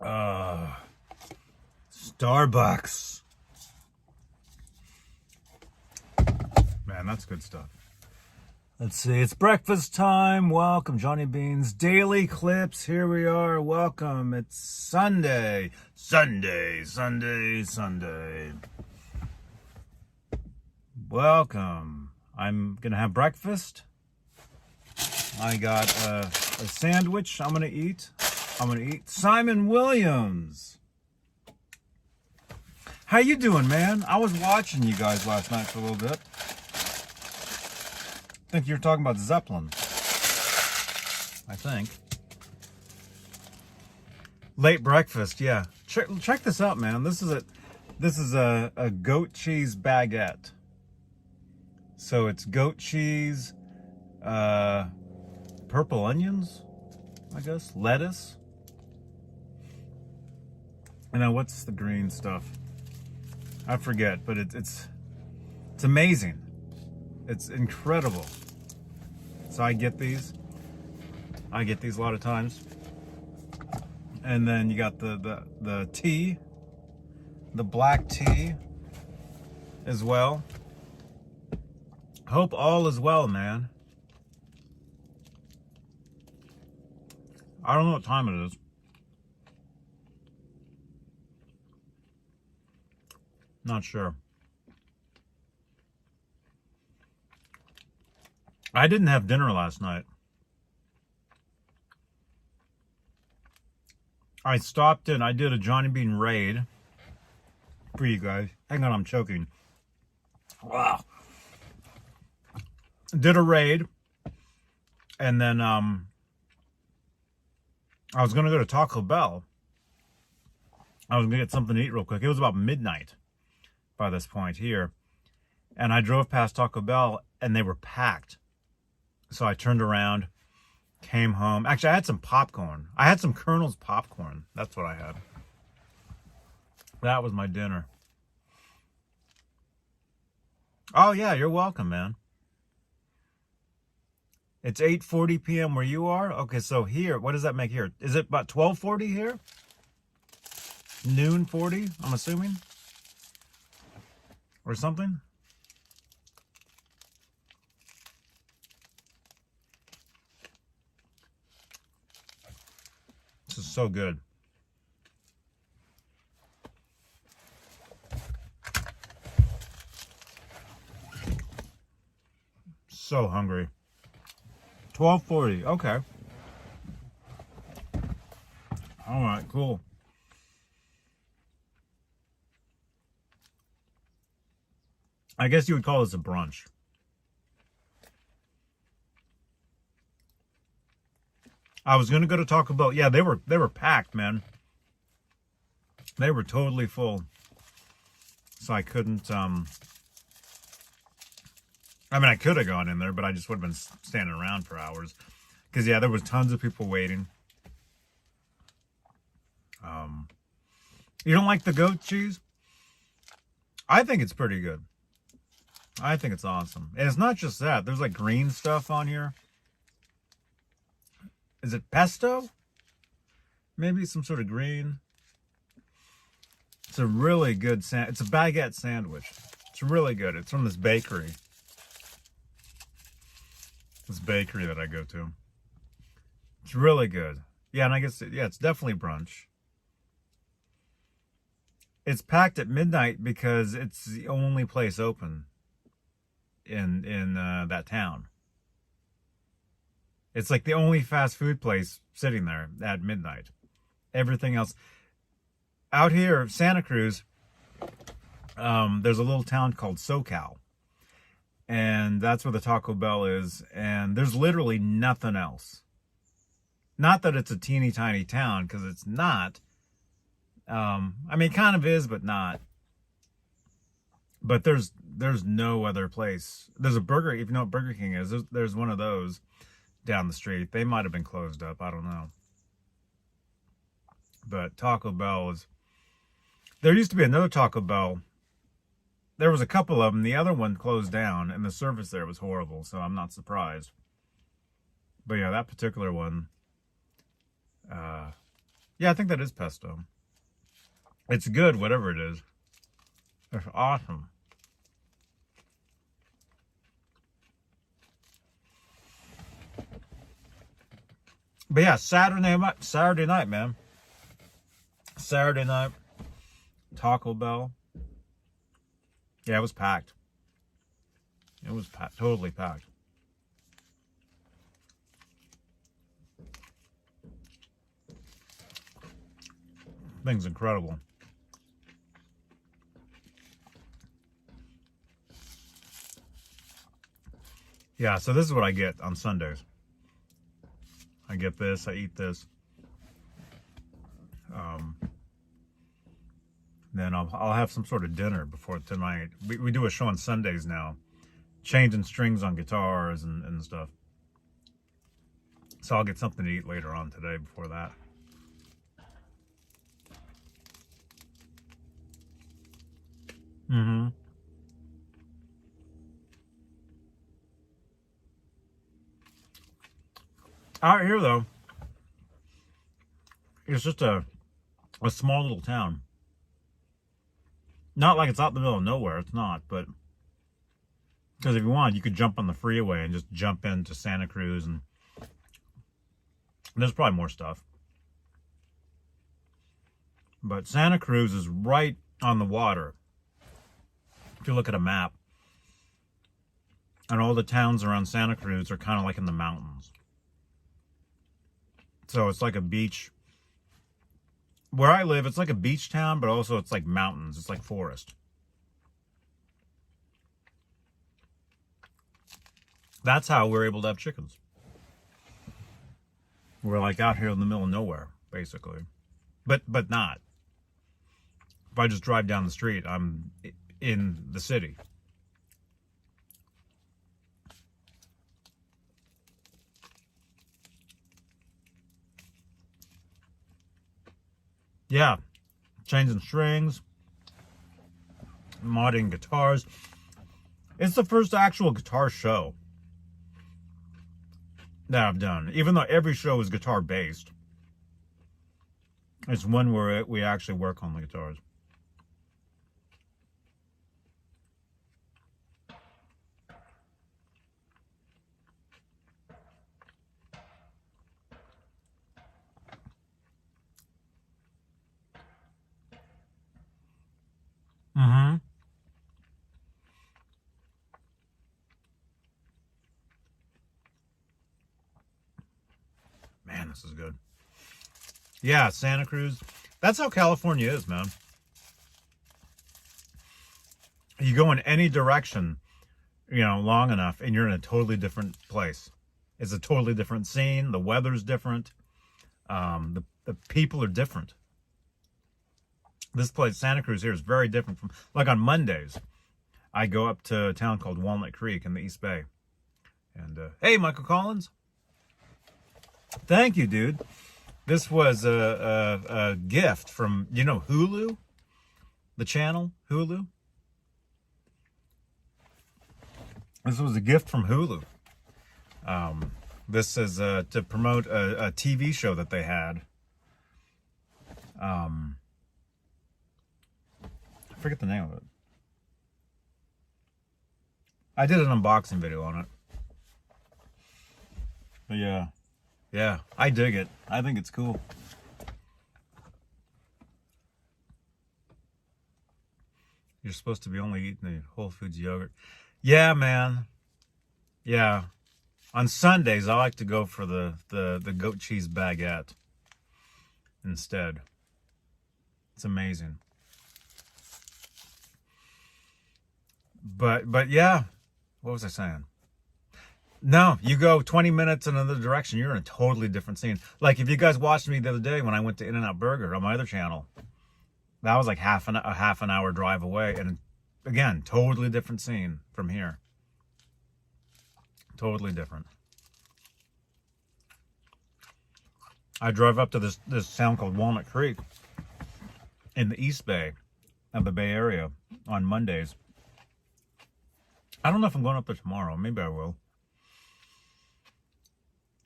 Uh, Starbucks. Man, that's good stuff. Let's see, it's breakfast time. Welcome, Johnny Beans Daily Clips. Here we are. Welcome. It's Sunday. Sunday. Welcome. I'm going to have breakfast. I got a sandwich I'm going to eat. Simon Williams. How you doing, man? I was watching you guys last night for a little bit. I think you were talking about Zeppelin. I think. Late breakfast, yeah. Check this out, man. This is a goat cheese baguette. So it's goat cheese, purple onions, I guess, lettuce. And then what's the green stuff? I forget, but it's amazing. It's incredible. So I get these a lot of times. And then you got the tea, the black tea as well. Hope all is well, man. I don't know what time it is. Not sure. I didn't have dinner last night. I stopped in. I did a Johnny Bean raid for you guys. Hang on, I'm choking. Wow. Did a raid. And then I was going to go to Taco Bell. I was going to get something to eat real quick. It was about midnight by this point here. And I drove past Taco Bell and they were packed. So I turned around, came home. Actually, I had some popcorn. I had some Colonel's popcorn. That's what I had. That was my dinner. Oh, yeah, you're welcome, man. It's 8:40 p.m. where you are? Okay, so here, what does that make here? Is it about 12:40 here? Noon 40, I'm assuming? Or something? This is so good. So hungry. 12:40. Okay. All right, cool. I guess you would call this a brunch. I was going to go to Taco Bell. Yeah, they were packed, man. They were totally full. So I couldn't I could have gone in there, but I just would have been standing around for hours. Because, yeah, there was tons of people waiting. You don't like the goat cheese? I think it's pretty good. I think it's awesome. And it's not just that. There's, like, green stuff on here. Is it pesto? Maybe some sort of green. It's a really good it's a baguette sandwich. It's really good. It's from this bakery. This bakery that I go to. It's really good. Yeah, and I guess, yeah, it's definitely brunch. It's packed at midnight because it's the only place open in that town. It's like the only fast food place sitting there at midnight. Everything else. Out here, Santa Cruz, there's a little town called SoCal. And that's where the Taco Bell is. And there's literally nothing else. Not that it's a teeny tiny town, because it's not. It kind of is, but not. But there's no other place. There's a burger, if you know what Burger King is, there's one of those down the street. They might have been closed up. I don't know. But Taco Bell is... There used to be another Taco Bell. There was a couple of them. The other one closed down, and the service there was horrible, so I'm not surprised. But yeah, that particular one, Yeah, I think that is pesto. It's good, whatever it is. It's awesome. But yeah, Saturday night, man. Saturday night, Taco Bell. Yeah, it was packed. It was totally packed. Thing's incredible. Yeah, so this is what I get on Sundays. I get this, I eat this. Then I'll have some sort of dinner before tonight. We do a show on Sundays now, changing strings on guitars and stuff. So I'll get something to eat later on today before that. Mm-hmm. Out here, though, it's just a small little town. Not like it's out in the middle of nowhere. It's not, but because if you want, you could jump on the freeway and just jump into Santa Cruz, and there's probably more stuff. But Santa Cruz is right on the water. If you look at a map, and all the towns around Santa Cruz are kind of like in the mountains. So it's like a beach. Where I live, it's like a beach town, but also it's like mountains. It's like forest. That's how we're able to have chickens. We're like out here in the middle of nowhere, basically. But not. If I just drive down the street, I'm in the city. Yeah, changing strings, modding guitars. It's the first actual guitar show that I've done. Even though every show is guitar based, it's one where we actually work on the guitars. Mm-hmm. Man, this is good. Yeah, Santa Cruz. That's how California is, man. You go in any direction, long enough, and you're in a totally different place. It's a totally different scene. The weather's different. The people are different. This place, Santa Cruz here, is very different from, like on Mondays, I go up to a town called Walnut Creek in the East Bay. And, hey, Michael Collins. Thank you, dude. This was a gift from, Hulu? The channel, Hulu? This was a gift from Hulu. This is to promote a TV show that they had. I forget the name of it. I did an unboxing video on it. But yeah, I dig it. I think it's cool. You're supposed to be only eating the Whole Foods yogurt. Yeah, man. Yeah. On Sundays, I like to go for the goat cheese baguette instead. It's amazing. But yeah, what was I saying? No, you go 20 minutes in another direction, you're in a totally different scene. Like if you guys watched me the other day when I went to In-N-Out Burger on my other channel, that was like a half an hour drive away, and again, totally different scene from here. Totally different. I drove up to this town called Walnut Creek in the East Bay of the Bay Area on Mondays. I don't know if I'm going up there tomorrow. Maybe I will.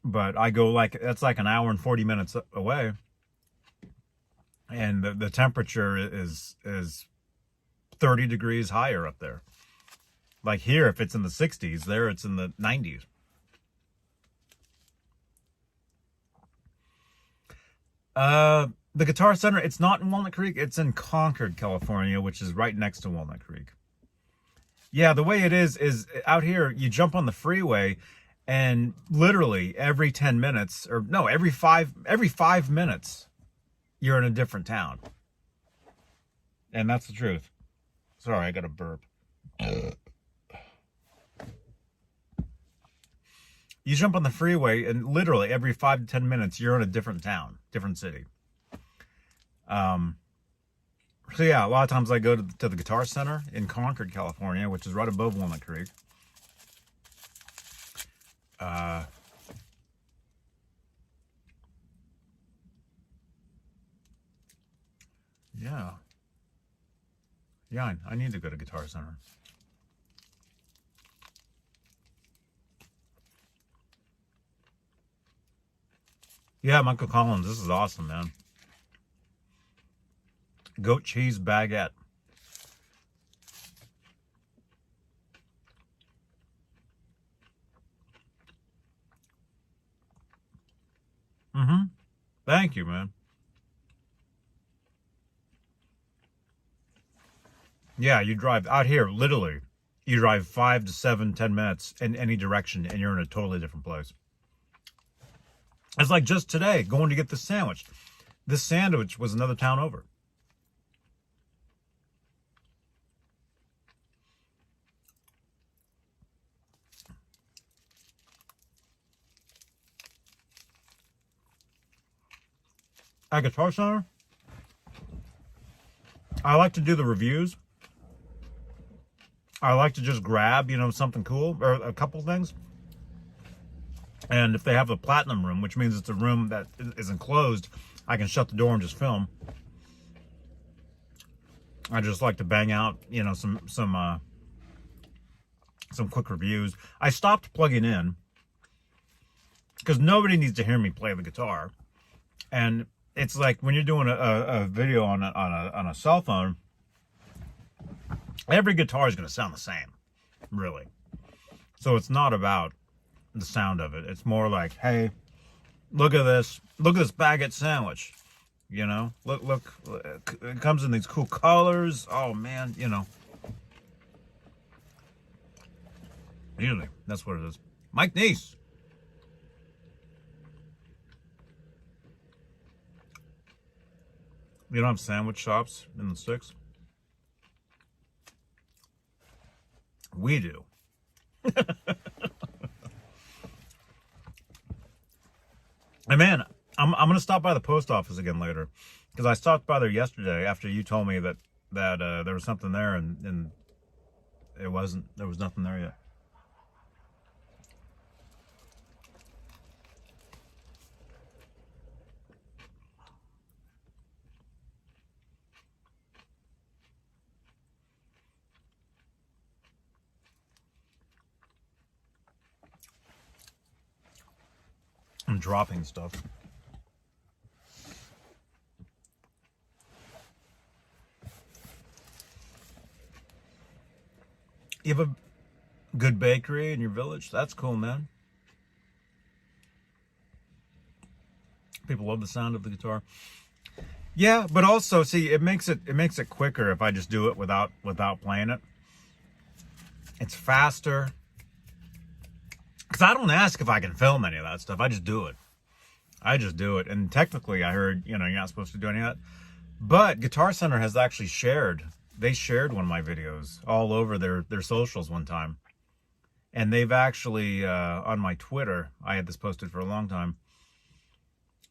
But I go that's like an hour and 40 minutes away. and the temperature is 30 degrees higher up there. Like here, if it's in the 60s, there it's in the 90s. The Guitar Center, it's not in Walnut Creek. It's in Concord, California, which is right next to Walnut Creek. Yeah, the way it is out here, you jump on the freeway, and literally every 10 minutes, or no, every five minutes, you're in a different town. And that's the truth. Sorry, I got a burp. You jump on the freeway, and literally every 5 to 10 minutes, you're in a different town, different city. So yeah, a lot of times I go to the Guitar Center in Concord, California, which is right above Walnut Creek. Yeah. Yeah, I need to go to Guitar Center. Yeah, Michael Collins, this is awesome, man. Goat cheese baguette. Thank you, man. Yeah, you drive out here, literally. You drive 5 to 7, 10 minutes in any direction, and you're in a totally different place. It's like just today, going to get this sandwich. This sandwich was another town over. At Guitar Center, I like to do the reviews. I like to just grab, something cool, or a couple things. And if they have a platinum room, which means it's a room that is enclosed, I can shut the door and just film. I just like to bang out, some quick reviews. I stopped plugging in because nobody needs to hear me play the guitar. And it's like when you're doing a video on a cell phone, every guitar is going to sound the same, really. So it's not about the sound of it. It's more like, hey, look at this baguette sandwich. Look, it comes in these cool colors. Oh man, Really, that's what it is. Mike Neese. You don't have sandwich shops in the sticks? We do. And man, I'm gonna stop by the post office again later, because I stopped by there yesterday after you told me that there was something there, and there was nothing there yet. I'm dropping stuff. You have a good bakery in your village? That's cool, man. People love the sound of the guitar. Yeah, but also, see, it makes it quicker if I just do it without playing it. It's faster. Because I don't ask if I can film any of that stuff. I just do it. And technically, I heard, you're not supposed to do any of that. But Guitar Center has actually shared. They shared one of my videos all over their socials one time. And they've actually, on my Twitter, I had this posted for a long time.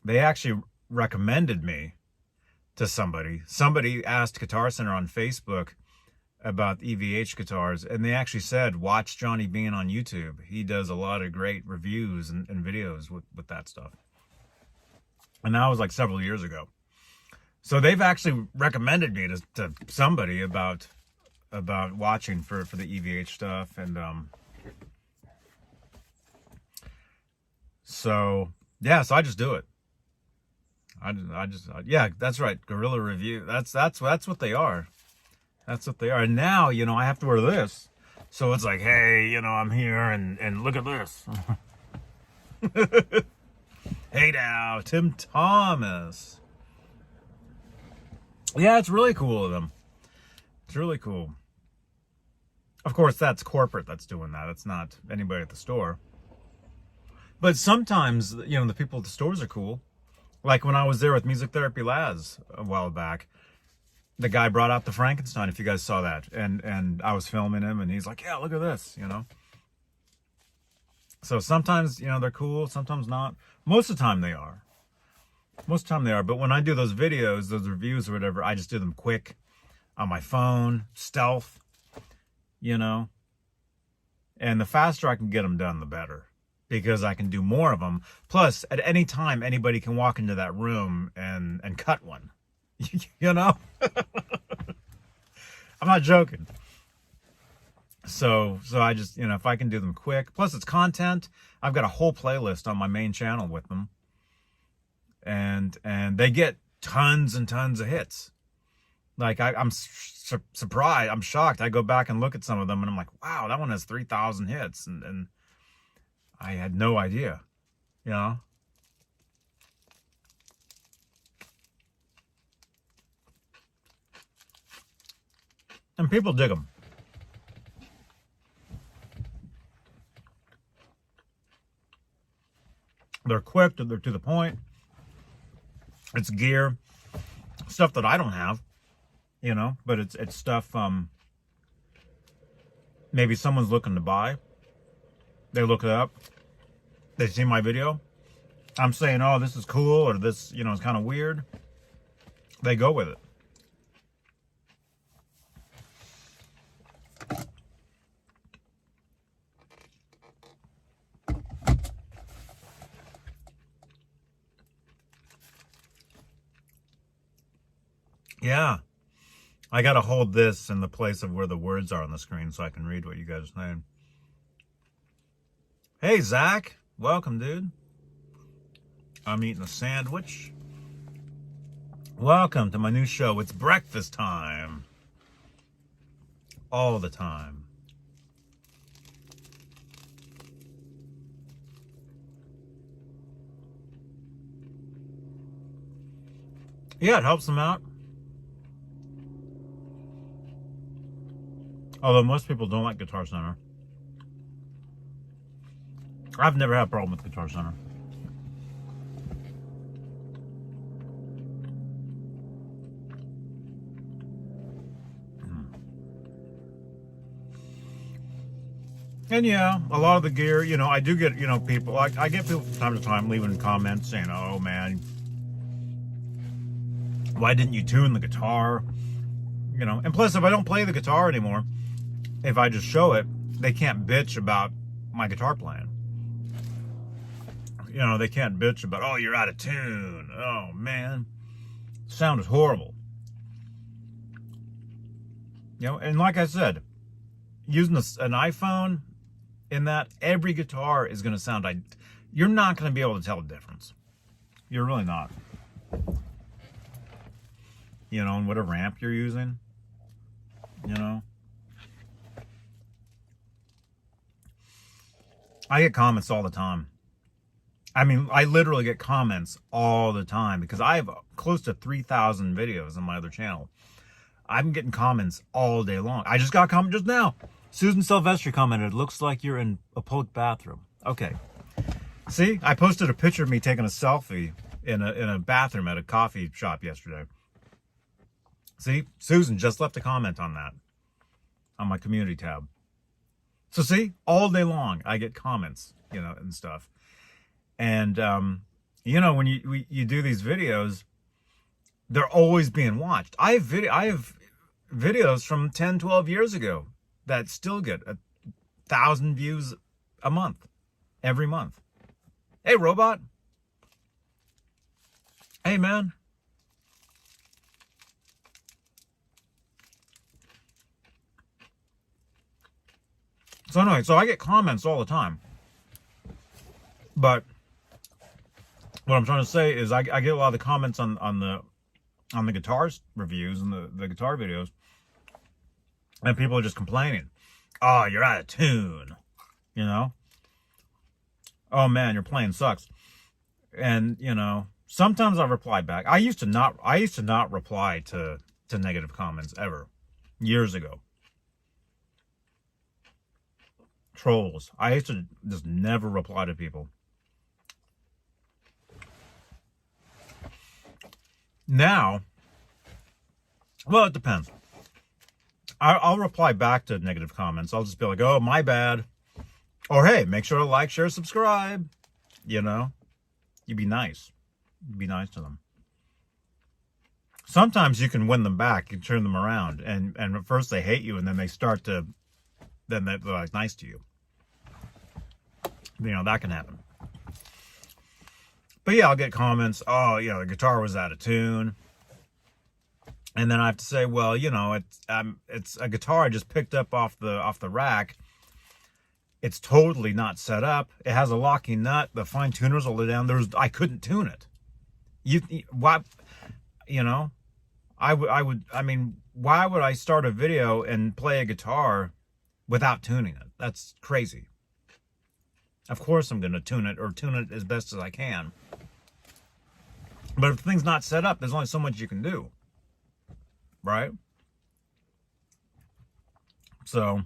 They actually recommended me to somebody. Somebody asked Guitar Center on Facebook about EVH guitars, and they actually said, watch Johnny Bean on YouTube. He does a lot of great reviews and videos with that stuff. And that was like several years ago. So they've actually recommended me to somebody about watching for the EVH stuff. And so I just do it. Yeah, that's right. Guerrilla review. That's what they are. That's what they are. And now, I have to wear this. So it's like, hey, I'm here and look at this. Hey now, Tim Thomas. Yeah, it's really cool of them. It's really cool. Of course, that's corporate that's doing that. It's not anybody at the store. But sometimes, the people at the stores are cool. Like when I was there with Music Therapy Laz a while back, the guy brought out the Frankenstein, if you guys saw that. And I was filming him, and he's like, yeah, look at this, So sometimes, they're cool, sometimes not. Most of the time they are. Most of the time they are. But when I do those videos, those reviews or whatever, I just do them quick on my phone, stealth, And the faster I can get them done, the better. Because I can do more of them. Plus, at any time, anybody can walk into that room and cut one. I'm not joking. So I just, if I can do them quick. Plus, it's content. I've got a whole playlist on my main channel with them. And they get tons and tons of hits. Like, I'm surprised. I'm shocked. I go back and look at some of them, and I'm like, wow, that one has 3,000 hits. And I had no idea, And people dig them. They're quick, they're to the point. It's gear, stuff that I don't have, but it's stuff maybe someone's looking to buy. They look it up. They see my video. I'm saying, oh, this is cool, or this, is kind of weird. They go with it. Yeah. I got to hold this in the place of where the words are on the screen so I can read what you guys are saying. Hey, Zach. Welcome, dude. I'm eating a sandwich. Welcome to my new show. It's breakfast time. All the time. Yeah, it helps them out. Although most people don't like Guitar Center. I've never had a problem with Guitar Center. And yeah, a lot of the gear, I do get, people, I get people from time to time leaving comments saying, oh man, why didn't you tune the guitar? And plus, if I don't play the guitar anymore, if I just show it, they can't bitch about my guitar playing. They can't bitch about, oh, you're out of tune. Oh, man. Sound is horrible. And like I said, using an iPhone in that, every guitar is going to sound like, you're not going to be able to tell the difference. You're really not. And whatever amp you're using, I get comments all the time. I mean, I literally get comments all the time because I have close to 3,000 videos on my other channel. I'm getting comments all day long. I just got a comment just now. Susan Silvestri commented, looks like you're in a public bathroom. Okay. See, I posted a picture of me taking a selfie in a bathroom at a coffee shop yesterday. See, Susan just left a comment on that on my community tab. So see, all day long I get comments, and stuff. And when you do these videos, they're always being watched. I have videos from 10, 12 years ago that still get 1,000 views a month, every month. Hey, robot. Hey, man. So anyway, I get comments all the time. But what I'm trying to say is I get a lot of the comments on the guitars reviews and the guitar videos, and people are just complaining. Oh, you're out of tune, you know? Oh man, your playing sucks. And, you know, sometimes I reply back. I used to not reply to negative comments ever. Years ago. Trolls. I used to just never reply to people. Now, well, it depends. I'll reply back to negative comments. I'll just be like, oh, my bad. Or, hey, make sure to like, share, subscribe. You know? You be nice. You be nice to them. Sometimes you can win them back. You can turn them around. And at first they hate you, and then they start to, then they're like nice to you. You know, that can happen. But yeah, I'll get comments, oh, you know, the guitar was out of tune. And then I have to say, well, you know, it's a guitar I just picked up off the rack. It's totally not set up. It has a locking nut. The fine tuners will let down. I couldn't tune it. Why, you know, I mean, why would I start a video and play a guitar without tuning it? That's crazy. Of course I'm going to tune it, or tune it as best as I can. But if the thing's not set up, there's only so much you can do. Right? So,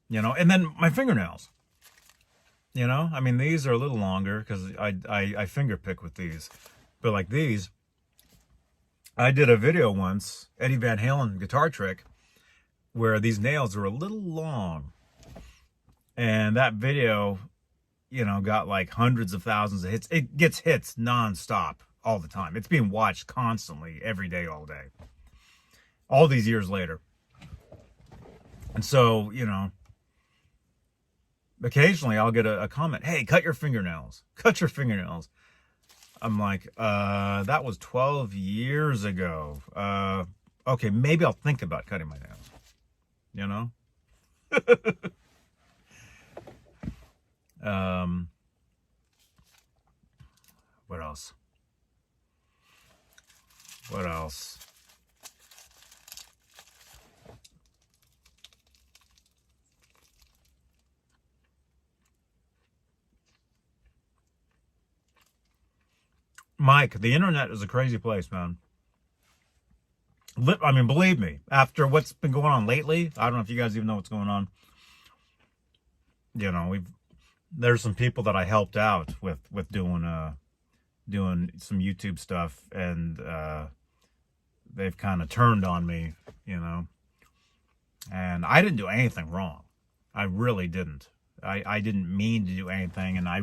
you know, and then my fingernails. You know, I mean, these are a little longer because I finger pick with these. But like these, I did a video once, Eddie Van Halen guitar trick, where these nails are a little long. And that video, you know, got like hundreds of thousands of hits. It gets hits nonstop all the time. It's being watched constantly, every day, all day. All these years later. And so, you know, occasionally I'll get a comment, hey, cut your fingernails. Cut your fingernails. I'm like, that was 12 years ago. Okay, maybe I'll think about cutting my nails. You know? What else? What else? Mike, the internet is a crazy place, man. I mean, believe me, after what's been going on lately, I don't know if you guys even know what's going on. You know, there's some people that I helped out with doing some YouTube stuff, and they've kind of turned on me, you know. And I didn't do anything wrong. I really didn't. I didn't mean to do anything, and I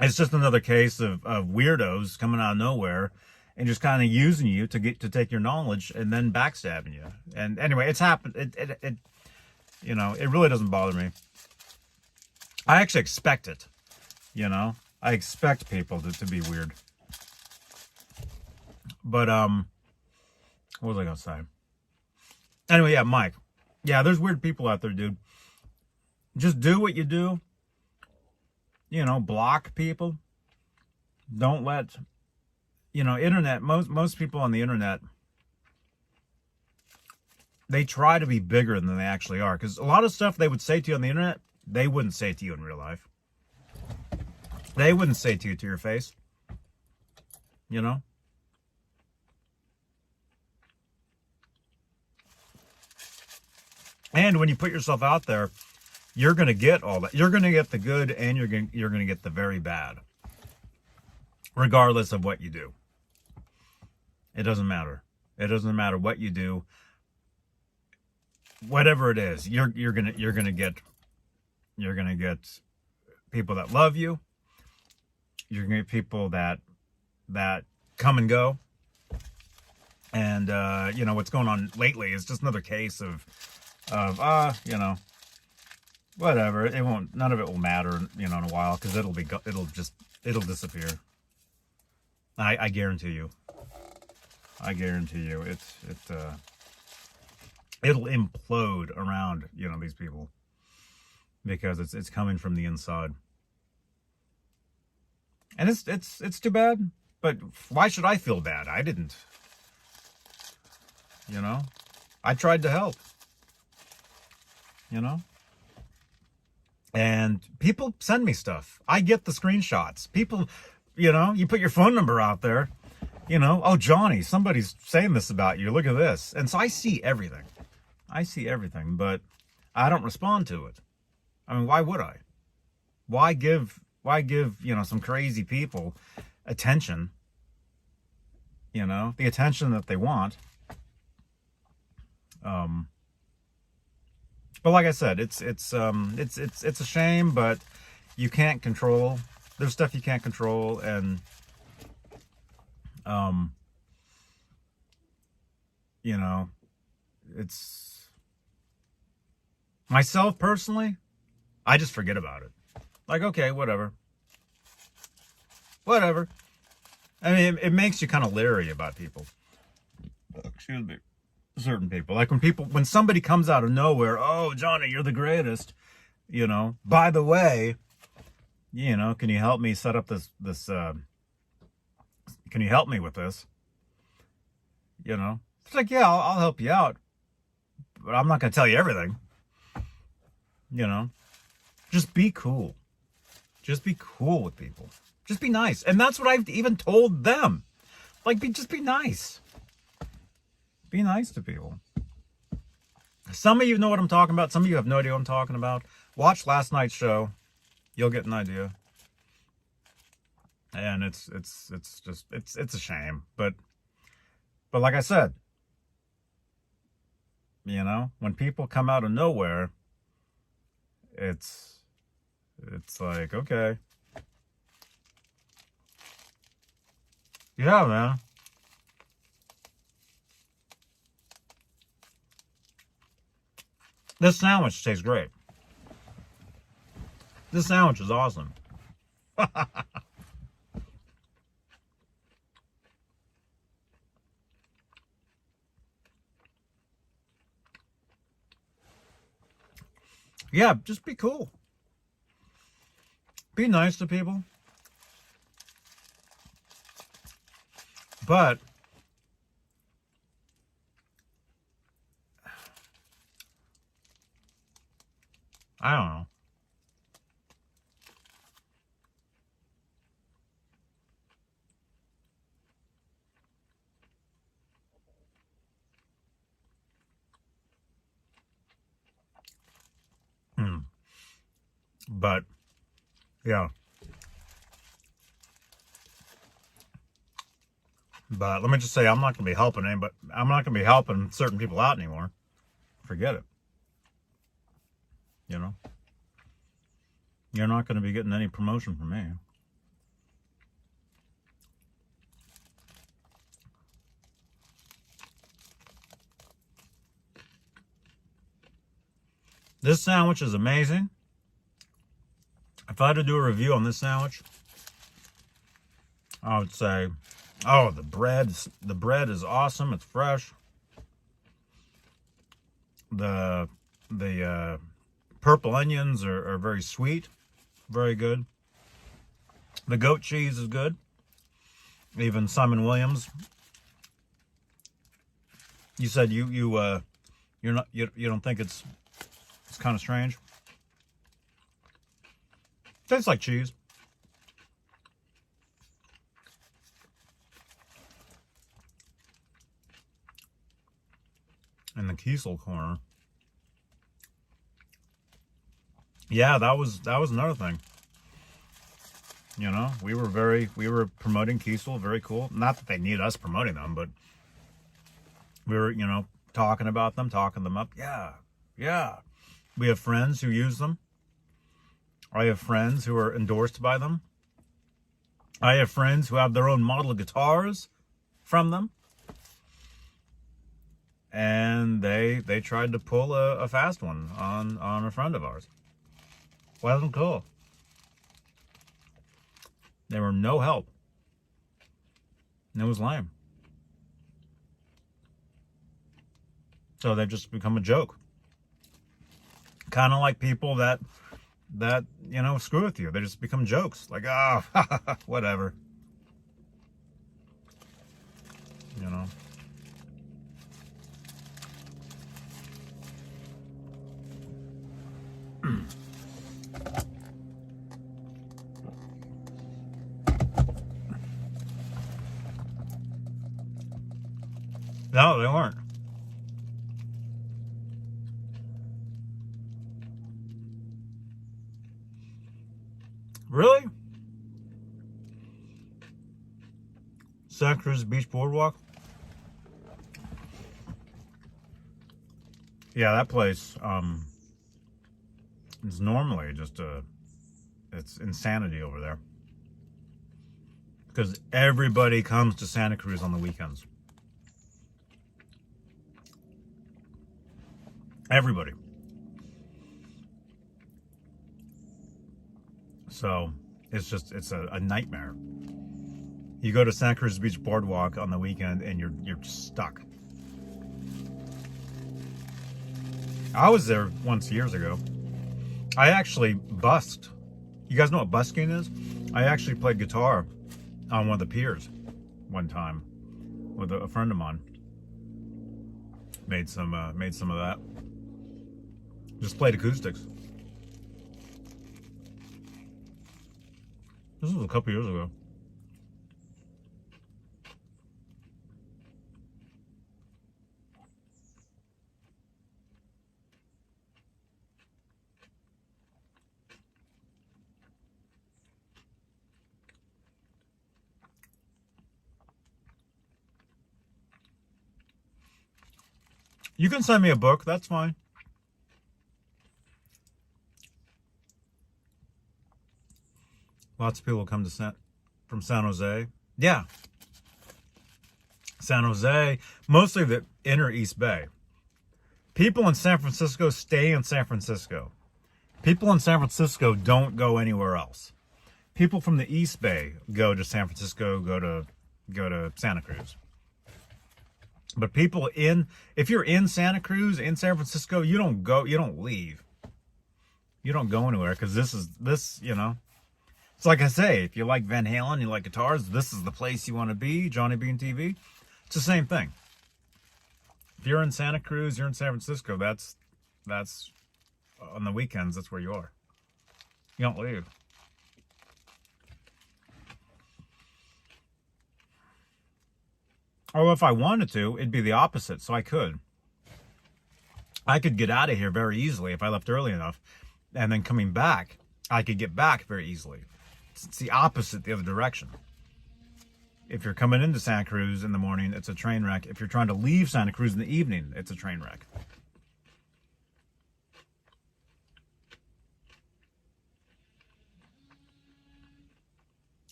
it's just another case of weirdos coming out of nowhere and just kind of using you to take your knowledge and then backstabbing you. And anyway, it's happened. It you know, it really doesn't bother me. I actually expect it, you know. I expect people to be weird. But what was I gonna say? Anyway, yeah, Mike. Yeah, there's weird people out there, dude. Just do what you do. You know, block people. Don't let, you know, internet, most people on the internet, they try to be bigger than they actually are. Because a lot of stuff they would say to you on the internet, they wouldn't say to you in real life. They wouldn't say to you to your face. You know? And when you put yourself out there, you're going to get all that. You're going to get the good, and you're going to get the very bad. Regardless of what you do. It doesn't matter. It doesn't matter what you do. Whatever it is, you're going to get people that love you. You're going to get people that come and go. And you know, what's going on lately is just another case of you know, whatever. It won't. None of it will matter, you know, in a while, because it'll disappear. I guarantee you. I guarantee you, it'll implode around, you know, these people, because it's coming from the inside. And it's too bad. But why should I feel bad? I didn't. You know, I tried to help. You know, and people send me stuff. I get the screenshots. People, you know, you put your phone number out there. You know, oh Johnny, somebody's saying this about you. Look at this, and so I see everything. I see everything, but I don't respond to it. I mean, why would I? Why give you know, some crazy people attention? You know, the attention that they want. But like I said, it's a shame, but you can't control. There's stuff you can't control, and you know, it's myself personally. I just forget about it. Like, okay, whatever. I mean, it makes you kind of leery about people. Excuse me. Certain people. Like when somebody comes out of nowhere, oh, Johnny, you're the greatest. You know, by the way, you know, can you help me set up this, can you help me with this? You know, it's like, yeah, I'll help you out, but I'm not going to tell you everything. You know, just be cool. Just be cool with people. Just be nice. And that's what I've even told them. Like, just be nice. Be nice to people. Some of you know what I'm talking about. Some of you have no idea what I'm talking about. Watch last night's show. You'll get an idea. And it's a shame. But like I said, you know, when people come out of nowhere, it's like, okay. Yeah, man. This sandwich tastes great. This sandwich is awesome. Yeah, just be cool. Be nice to people. But I don't know. But yeah. But let me just say, I'm not going to be helping anybody. I'm not going to be helping certain people out anymore. Forget it. You know? You're not going to be getting any promotion from me. This sandwich is amazing. If I had to do a review on this sandwich, I would say, oh, the bread is awesome. It's fresh. The purple onions are very sweet, very good. The goat cheese is good. Even Simon Williams. You said you don't think it's kind of strange. Tastes like cheese. And the Kiesel corner. Yeah, that was another thing. You know, we were promoting Kiesel, very cool. Not that they need us promoting them, but we were, you know, talking about them, talking them up. Yeah. We have friends who use them. I have friends who are endorsed by them. I have friends who have their own model guitars from them. And they tried to pull a fast one on a friend of ours. Wasn't cool. They were no help. And it was lame. So they've just become a joke. Kind of like people that that, screw with you. They just become jokes. Like, oh, whatever. You know? No, they weren't. Really? Santa Cruz Beach Boardwalk? Yeah, that place is normally just it's insanity over there. Because everybody comes to Santa Cruz on the weekends. Everybody. So it's a nightmare. You go to Santa Cruz Beach Boardwalk on the weekend and you're just stuck. I was there once years ago. I actually busked. You guys know what busking is? I actually played guitar on one of the piers one time with a friend of mine. Made some of that. Just played acoustics. This was a couple years ago. You can send me a book. That's fine. Lots of people come to from San Jose. Yeah. San Jose, mostly the inner East Bay. People in San Francisco stay in San Francisco. People in San Francisco don't go anywhere else. People from the East Bay go to San Francisco, go to Santa Cruz. But if you're in Santa Cruz, in San Francisco, you don't leave. You don't go anywhere because this, it's like I say, if you like Van Halen, you like guitars, this is the place you want to be, Johnny Bean TV. It's the same thing. If you're in Santa Cruz, you're in San Francisco, that's on the weekends, that's where you are. You don't leave. Or if I wanted to, it'd be the opposite, so I could get out of here very easily if I left early enough, and then coming back, I could get back very easily. It's the opposite, the other direction. If you're coming into Santa Cruz in the morning, it's a train wreck. If you're trying to leave Santa Cruz in the evening, it's a train wreck.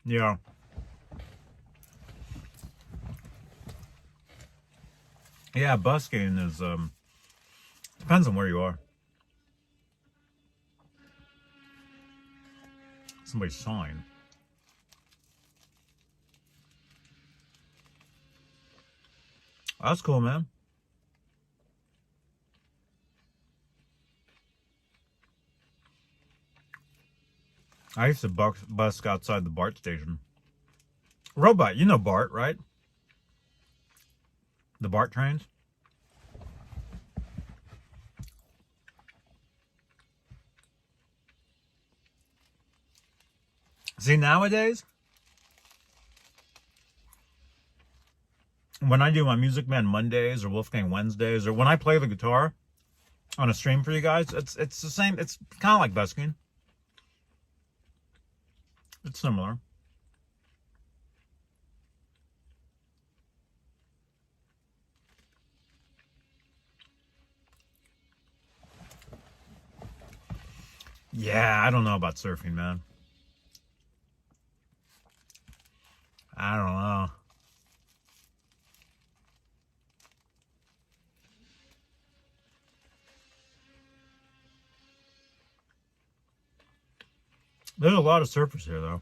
Yeah. Yeah, busking is, depends on where you are. Somebody's sawing. That's cool, man. I used to busk outside the BART station. Robot, you know BART, right? The BART trains. See, nowadays, when I do my Music Man Mondays or Wolfgang Wednesdays, or when I play the guitar on a stream for you guys, it's the same. It's kind of like busking. It's similar. Yeah, I don't know about surfing, man. I don't know. There's a lot of surfers here, though.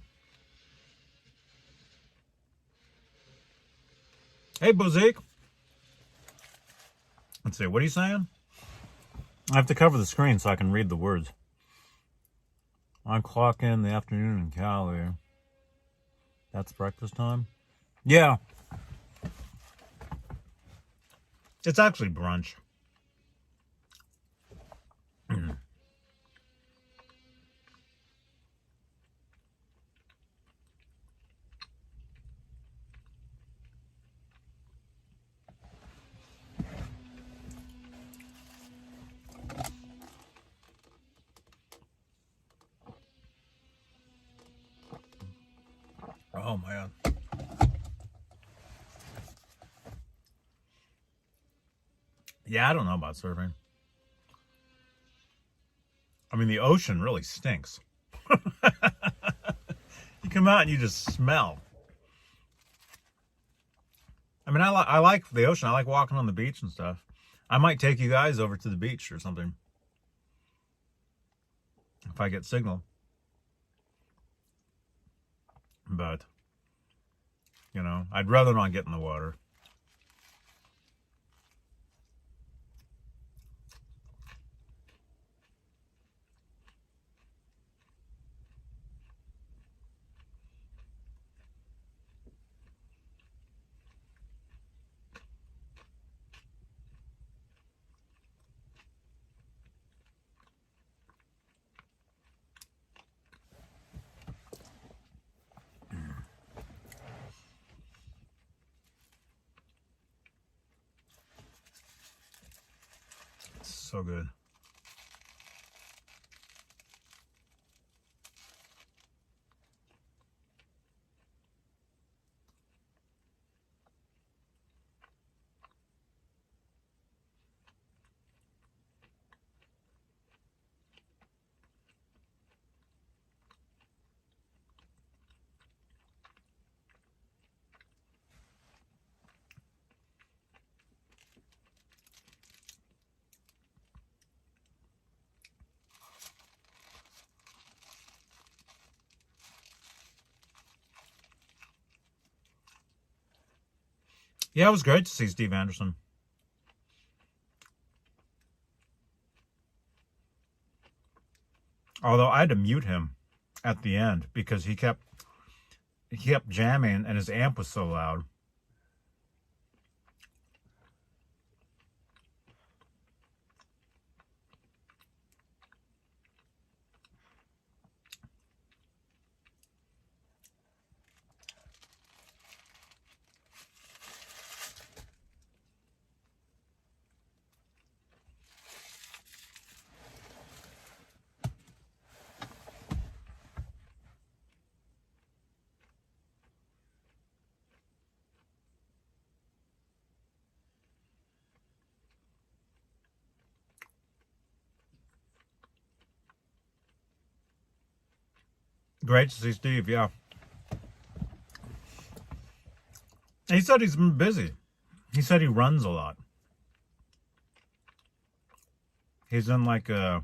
Hey, Bozique. Let's see, what are you saying? I have to cover the screen so I can read the words. I clock in the afternoon in Cali. That's breakfast time? Yeah. It's actually brunch. Oh, man. Yeah, I don't know about surfing. I mean, the ocean really stinks. You come out and you just smell. I mean, I like the ocean. I like walking on the beach and stuff. I might take you guys over to the beach or something if I get signal. But, you know, I'd rather not get in the water. It's so good. Yeah, it was great to see Steve Anderson. Although I had to mute him at the end because he kept jamming and his amp was so loud. Great to see Steve, yeah. He said he's been busy. He said he runs a lot. He's in like a...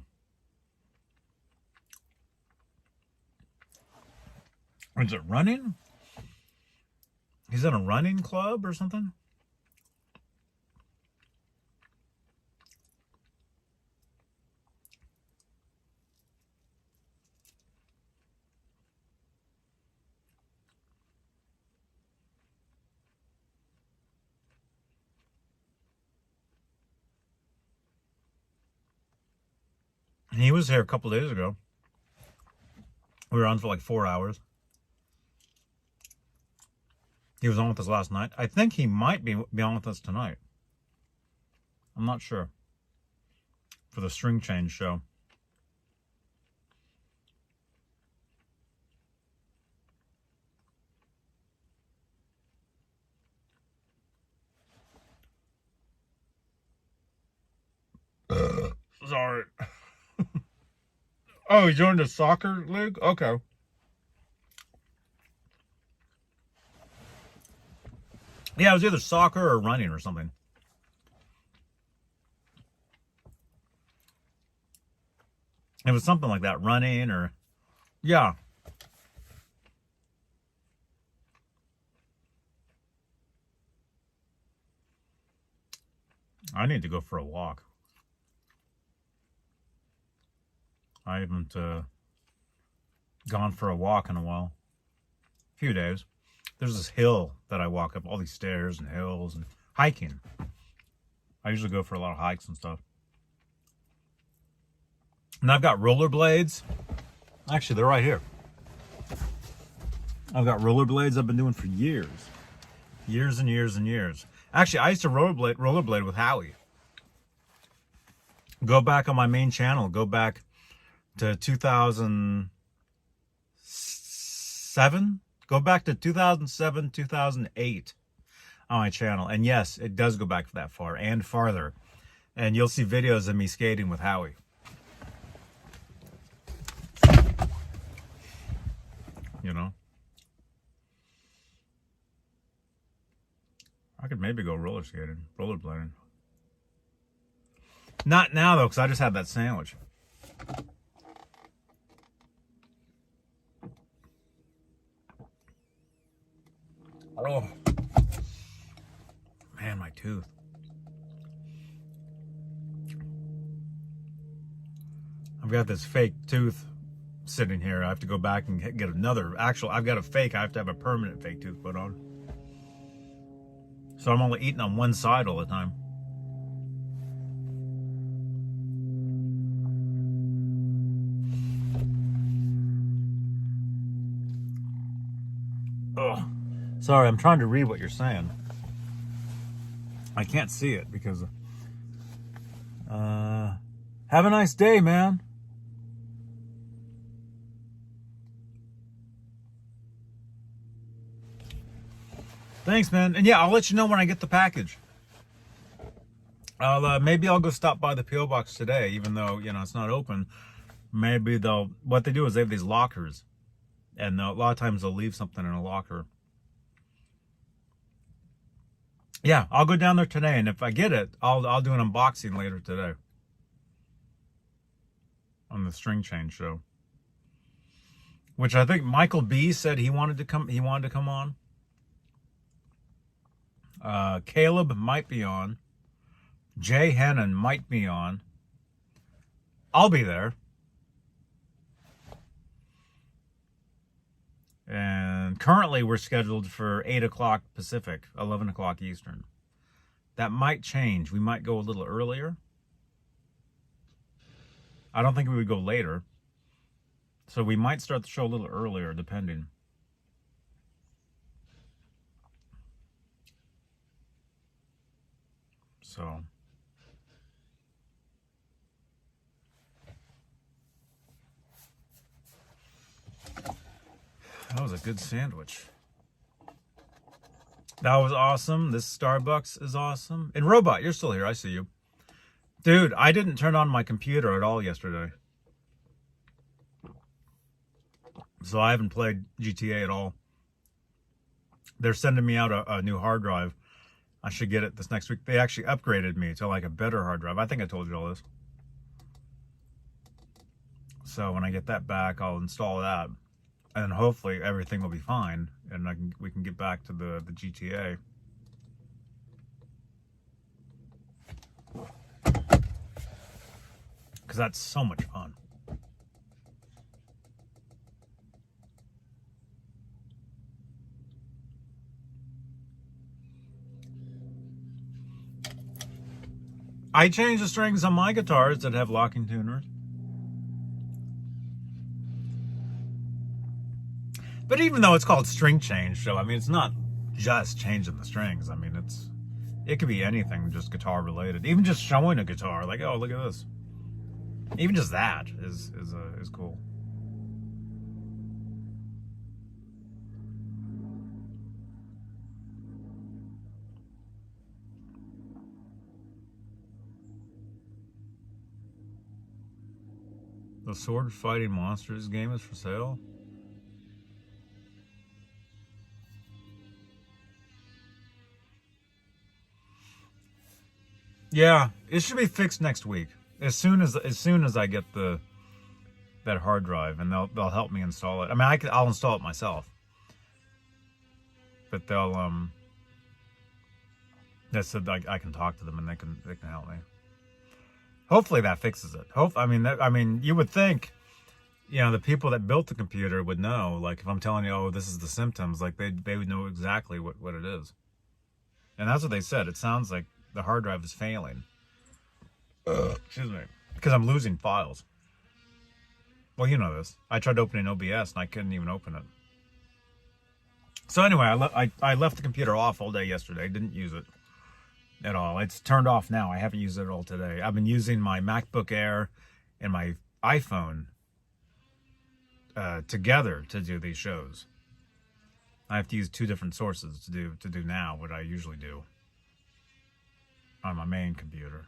Is it running? He's in a running club or something? He was here a couple days ago. We were on for like 4 hours. He was on with us last night. I think he might be on with us tonight. I'm not sure. For the string change show. Sorry. Oh, he joined a soccer league? Okay. Yeah, it was either soccer or running or something. It was something like that, running or... Yeah. I need to go for a walk. I haven't gone for a walk in a while. A few days. There's this hill that I walk up, all these stairs and hills and hiking. I usually go for a lot of hikes and stuff. And I've got rollerblades. Actually, they're right here. I've got rollerblades I've been doing for years. Years and years and years. Actually, I used to rollerblade with Howie. Go back on my main channel. Go back to 2007. Go back to 2007, 2008 on my channel. And yes, it does go back that far and farther. And you'll see videos of me skating with Howie. You know? I could maybe go rollerblading. Not now, though, because I just had that sandwich. Oh. Man, my tooth. I've got this fake tooth sitting here. I have to go back and get another. Actual, I've got a fake. I have to have a permanent fake tooth put on. So I'm only eating on one side all the time. Oh, sorry, I'm trying to read what you're saying. I can't see it because... have a nice day, man. Thanks, man. And yeah, I'll let you know when I get the package. Maybe I'll go stop by the P.O. box today, even though, you know, it's not open. Maybe what they do is they have these lockers. And a lot of times they'll leave something in a locker. Yeah, I'll go down there today, and if I get it, I'll do an unboxing later today. On the String Change show. Which I think Michael B said he wanted to come on. Caleb might be on. Jay Hennon might be on. I'll be there. And currently we're scheduled for 8 o'clock Pacific, 11 o'clock Eastern. That might change. We might go a little earlier. I don't think we would go later. So we might start the show a little earlier, depending. So... that was a good sandwich. That was awesome. This Starbucks is awesome. And Robot, you're still here. I see you. Dude, I didn't turn on my computer at all yesterday. So I haven't played GTA at all. They're sending me out a new hard drive. I should get it this next week. They actually upgraded me to like a better hard drive. I think I told you all this. So when I get that back, I'll install that. And hopefully everything will be fine, and we can get back to the GTA. Because that's so much fun. I change the strings on my guitars that have locking tuners. But even though it's called string change, so I mean, it's not just changing the strings. I mean, it could be anything, just guitar related. Even just showing a guitar, like, oh, look at this. Even just that is cool. The Sword Fighting Monsters game is for sale. Yeah, it should be fixed next week. As soon as I get that hard drive, and they'll help me install it. I mean, I'll install it myself, but they said I can talk to them and they can help me. Hopefully that fixes it. I mean, you would think, the people that built the computer would know. Like if I'm telling you, oh, this is the symptoms, like they would know exactly what it is. And that's what they said. It sounds like the hard drive is failing. Excuse me. Because I'm losing files. Well, you know this. I tried opening OBS and I couldn't even open it. So anyway, I left the computer off all day yesterday. Didn't use it at all. It's turned off now. I haven't used it at all today. I've been using my MacBook Air and my iPhone together to do these shows. I have to use two different sources to do now what I usually do on my main computer.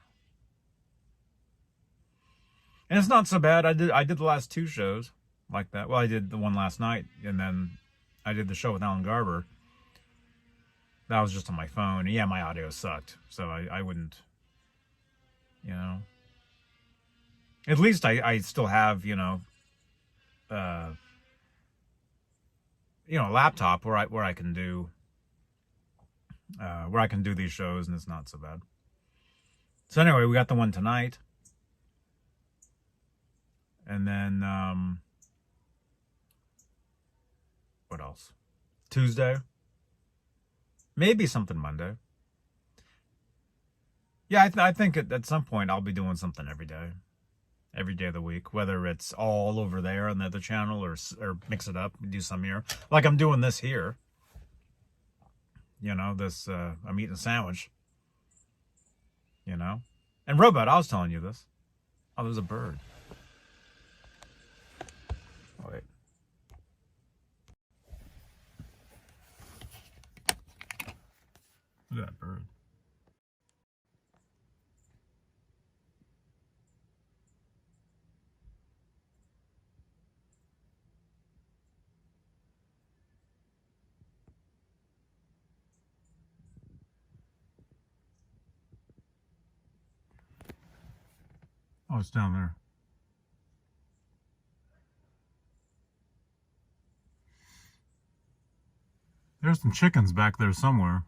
And it's not so bad. I did the last two shows like that. Well, I did the one last night, and then I did the show with Alan Garber. That was just on my phone. Yeah, my audio sucked, so I wouldn't, At least I still have, a laptop where I can do these shows, and it's not so bad. So anyway, we got the one tonight. And then, what else? Tuesday. Maybe something Monday. Yeah, I think at some point I'll be doing something every day of the week, whether it's all over there on the other channel or mix it up, do some here. Like I'm doing this here. This, I'm eating a sandwich. And Robot, I was telling you this. Oh, there's a bird. Oh, wait. Look at that bird. Oh, it's down there. There's some chickens back there somewhere.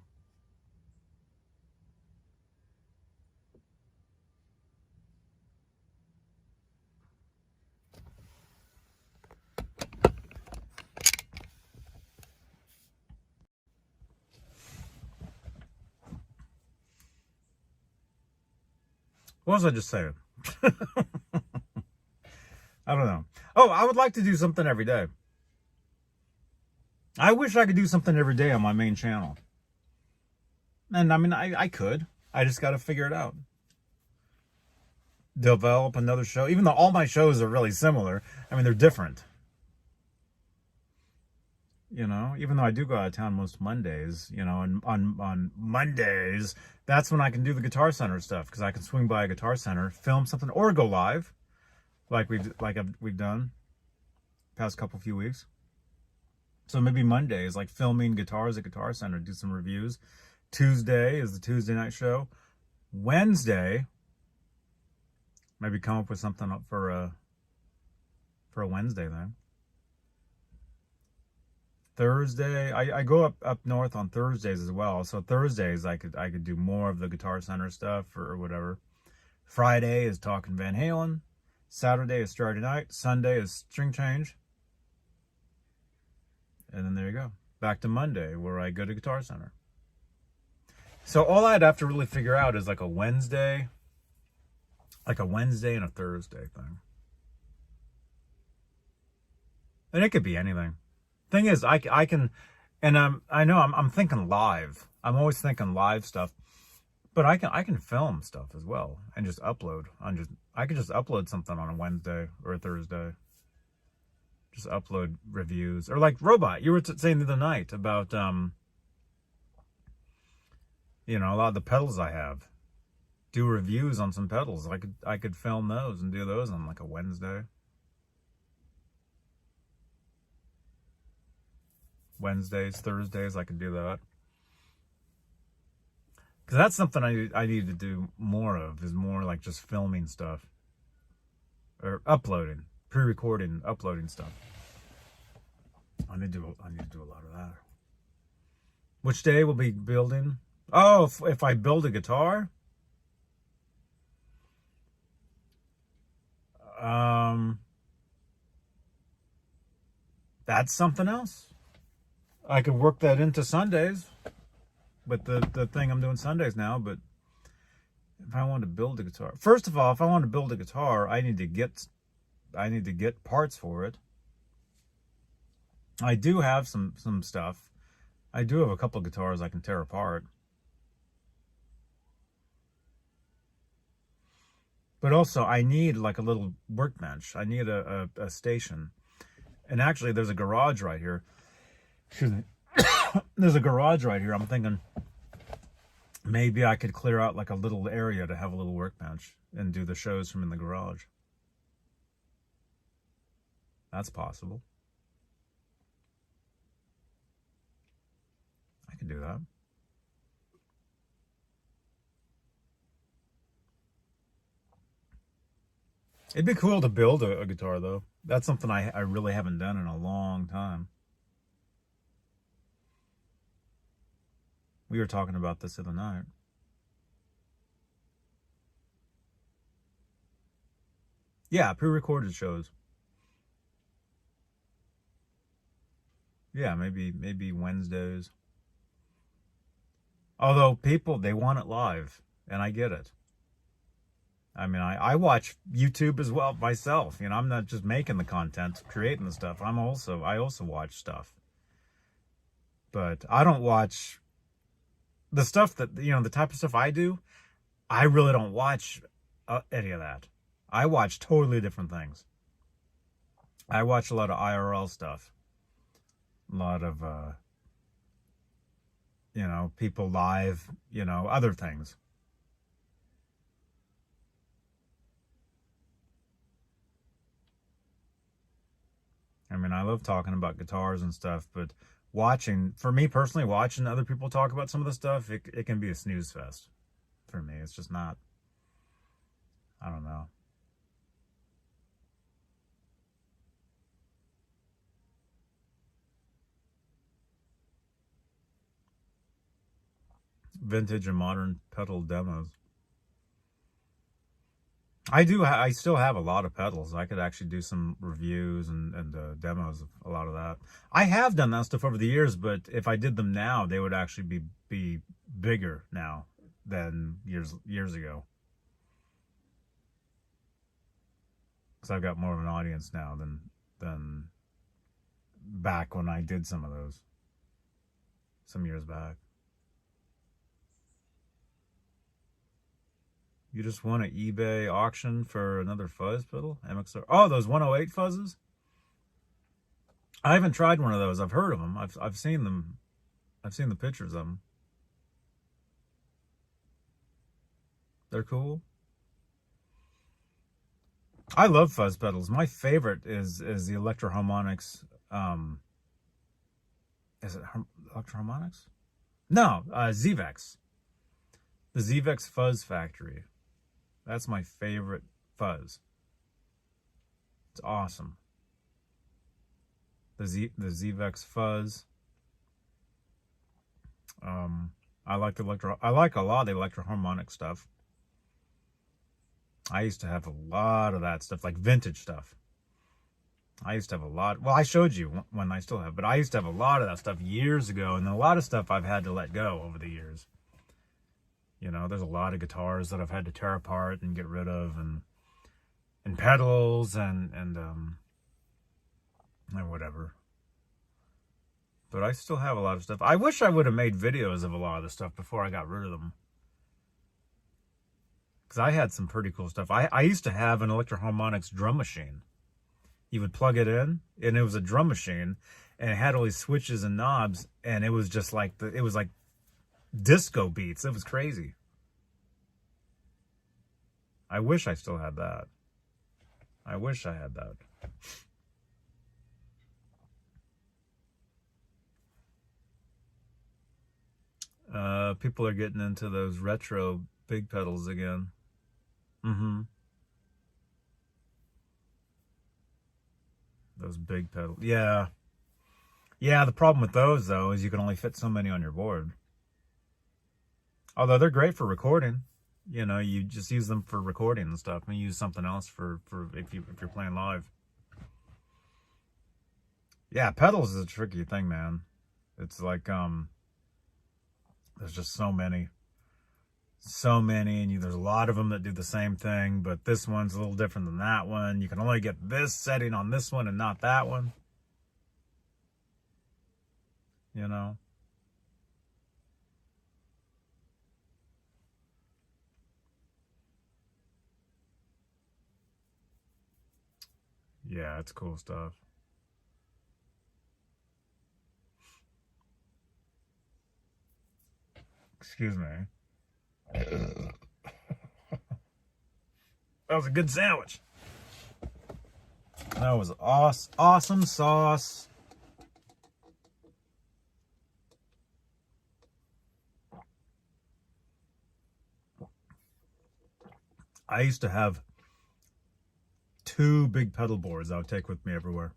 What was I just saying? I don't know. Oh, I would like to do something every day. I wish I could do something every day on my main channel. And I mean, I could. I just got to figure it out. Develop another show. Even though all my shows are really similar. I mean, they're different. Even though I do go out of town most Mondays, and on Mondays, that's when I can do the Guitar Center stuff, because I can swing by a Guitar Center, film something, or go live, like we've done past few weeks. So maybe Monday is like filming guitars at Guitar Center, do some reviews. Tuesday is the Tuesday night show. Wednesday, maybe come up with something up for a Wednesday then. Thursday, I go up north on Thursdays as well. So Thursdays I could do more of the Guitar Center stuff or whatever. Friday is talking Van Halen. Saturday is Starry Night. Sunday is String Change. And then there you go. Back to Monday where I go to Guitar Center. So all I'd have to really figure out is like a Wednesday and a Thursday thing. And it could be anything. Thing is, I can, and I know I'm thinking live. I'm always thinking live stuff, but I can film stuff as well and just upload. I could just upload something on a Wednesday or a Thursday. Just upload reviews, or like Robot, you were saying the other night about a lot of the pedals I have. Do reviews on some pedals. I could film those and do those on like a Wednesday. Wednesdays, Thursdays, I can do that. Because that's something I need to do more of, is more like just filming stuff. Or uploading, pre-recording, uploading stuff. I need to do a lot of that. Which day will be building? Oh, if I build a guitar? That's something else. I could work that into Sundays with the thing I'm doing Sundays now. But if I want to build a guitar, first of all, if I want to build a guitar, I need to get parts for it. I do have some stuff. I do have a couple of guitars I can tear apart. But also, I need like a little workbench. I need a station. And actually, there's a garage right here. Excuse me. There's a garage right here. I'm thinking maybe I could clear out like a little area to have a little workbench and do the shows from in the garage. That's possible. I can do that. It'd be cool to build a guitar, though. That's something I really haven't done in a long time. We were talking about this the other night. Yeah, pre-recorded shows. Yeah, maybe Wednesdays. Although people, they want it live, and I get it. I mean, I watch YouTube as well myself. You know, I'm not just making the content, creating the stuff. I also watch stuff. But I don't watch the stuff that, you know, the type of stuff I do. I really don't watch any of that. I watch totally different things. I watch a lot of IRL stuff. A lot of, you know, people live, you know, other things. I mean, I love talking about guitars and stuff, but for me personally, watching other people talk about some of the stuff, it can be a snooze fest for me. It's just not, I don't know. Vintage and modern pedal demos. I still have a lot of pedals. I could actually do some reviews and demos of a lot of that. I have done that stuff over the years, but if I did them now, they would actually be bigger now than years ago. Because I've got more of an audience now than back when I did some of those some years back. You just won an eBay auction for another fuzz pedal? MXR. Oh, those 108 fuzzes? I haven't tried one of those. I've heard of them. I've seen them. I've seen the pictures of them. They're cool. I love fuzz pedals. My favorite is the Electro Harmonix. Is it Electro Harmonix? No, Zvex. The Zvex Fuzz Factory. That's my favorite fuzz. It's awesome. The Zvex Fuzz. I like a lot of the Electro Harmonix stuff. I used to have a lot of that stuff, like vintage stuff. I used to have a lot. Well, I showed you one I still have, but I used to have a lot of that stuff years ago, and a lot of stuff I've had to let go over the years. You know, there's a lot of guitars that I've had to tear apart and get rid of, and pedals and whatever. But I still have a lot of stuff. I wish I would have made videos of a lot of the stuff before I got rid of them. Because I had some pretty cool stuff. I used to have an Electro Harmonix drum machine. You would plug it in, and it was a drum machine, and it had all these switches and knobs, and it was just like it was like disco beats. It was crazy. I wish I still had that. I wish I had that. People are getting into those retro big pedals again. Those big pedals. Yeah. Yeah, the problem with those, though, is you can only fit so many on your board. Although they're great for recording. You know, you just use them for recording and stuff, and use something else for if you're playing live. Yeah, pedals is a tricky thing, man. It's like there's just so many, and there's a lot of them that do the same thing, but this one's a little different than that one. You can only get this setting on this one and not that one. You know? Yeah, it's cool stuff. Excuse me. That was a good sandwich. That was awesome sauce. I used to have 2 big pedal boards I would take with me everywhere.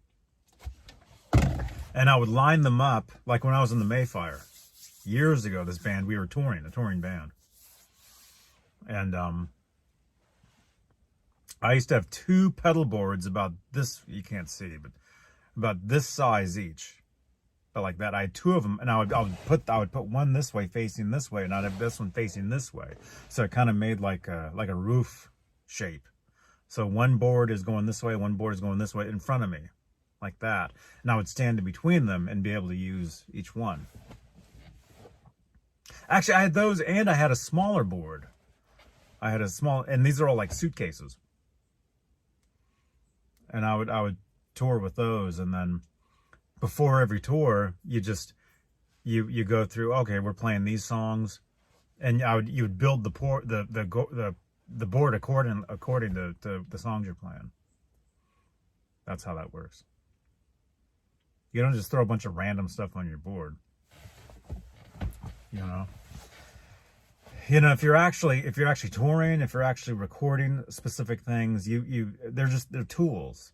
And I would line them up like when I was in the Mayfire. Years ago, this band, we were touring, a touring band. And I used to have 2 pedal boards about this, you can't see, but about this size each. But like that, I had 2 of them, and I would put one this way facing this way, and I'd have this one facing this way. So it kind of made like a roof shape. So one board is going this way, one board is going this way in front of me, like that. And I would stand in between them and be able to use each one. Actually, I had those, and I had a smaller board. I had a small, and these are all like suitcases. And I would tour with those, and then before every tour, you go through. Okay, we're playing these songs, and you would build the board according to the songs you're playing. That's how that works. You don't just throw a bunch of random stuff on your board. You know. If you're actually touring, if you're actually recording specific things, they're tools.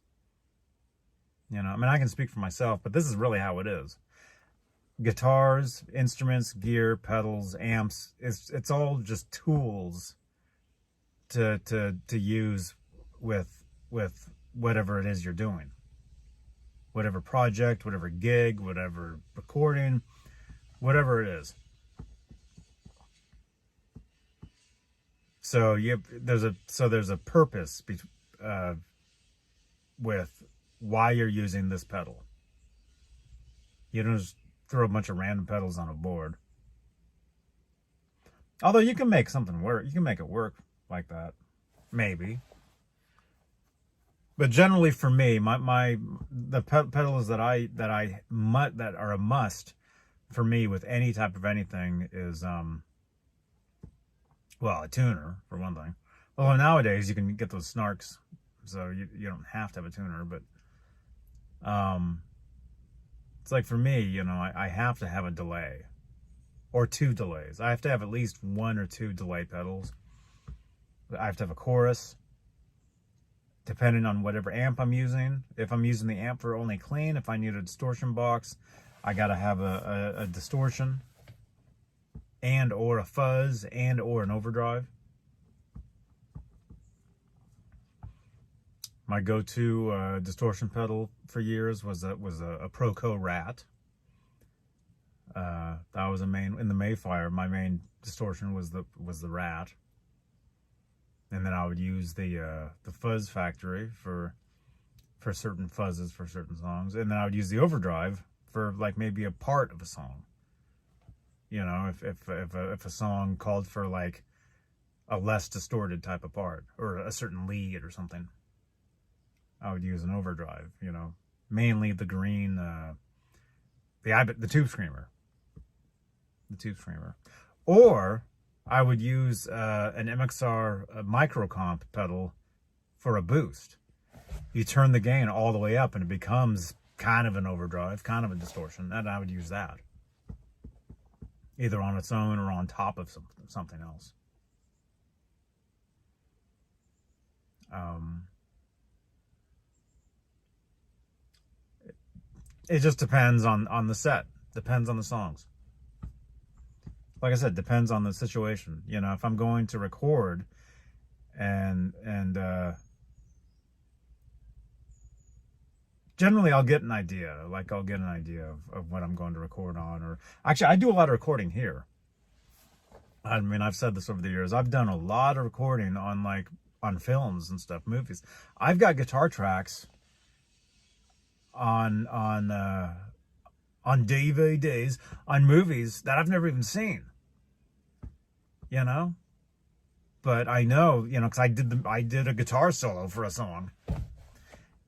I mean, I can speak for myself, but this is really how it is. Guitars, instruments, gear, pedals, amps, it's all just tools to use with whatever it is you're doing. Whatever project, whatever gig, whatever recording, whatever it is. So there's a purpose with why you're using this pedal. You don't just throw a bunch of random pedals on a board. Although you can make something work, you can make it work like that, maybe. But generally, for me, the pedals that are a must for me with any type of anything is well, a tuner, for one thing. Although nowadays you can get those snarks, so you don't have to have a tuner, but it's like for me, I have to have a delay or 2 delays. I have to have at least 1 or 2 delay pedals. I have to have a chorus, depending on whatever amp I'm using. If I'm using the amp for only clean, if I need a distortion box, I gotta have a distortion and or a fuzz and or an overdrive. My go-to distortion pedal for years was a Proco Rat. That was in the Mayfire. My main distortion was the Rat, and then I would use the Fuzz Factory for certain fuzzes for certain songs, and then I would use the overdrive for like maybe a part of a song. If a song called for like a less distorted type of part or a certain lead or something, I would use an overdrive. Mainly the green, the Tube Screamer, or I would use an MXR micro comp pedal for a boost. You turn the gain all the way up, and it becomes kind of an overdrive, kind of a distortion, and I would use that. Either on its own or on top of something else. It just depends on the set. Depends on the songs. Like I said, depends on the situation. If I'm going to record and generally I'll get an idea. Like I'll get an idea of what I'm going to record on. Or actually, I do a lot of recording here. I mean, I've said this over the years. I've done a lot of recording on on films and stuff, movies. I've got guitar tracks on DVDs on movies that I've never even seen. You know, but I know, because I did a guitar solo for a song,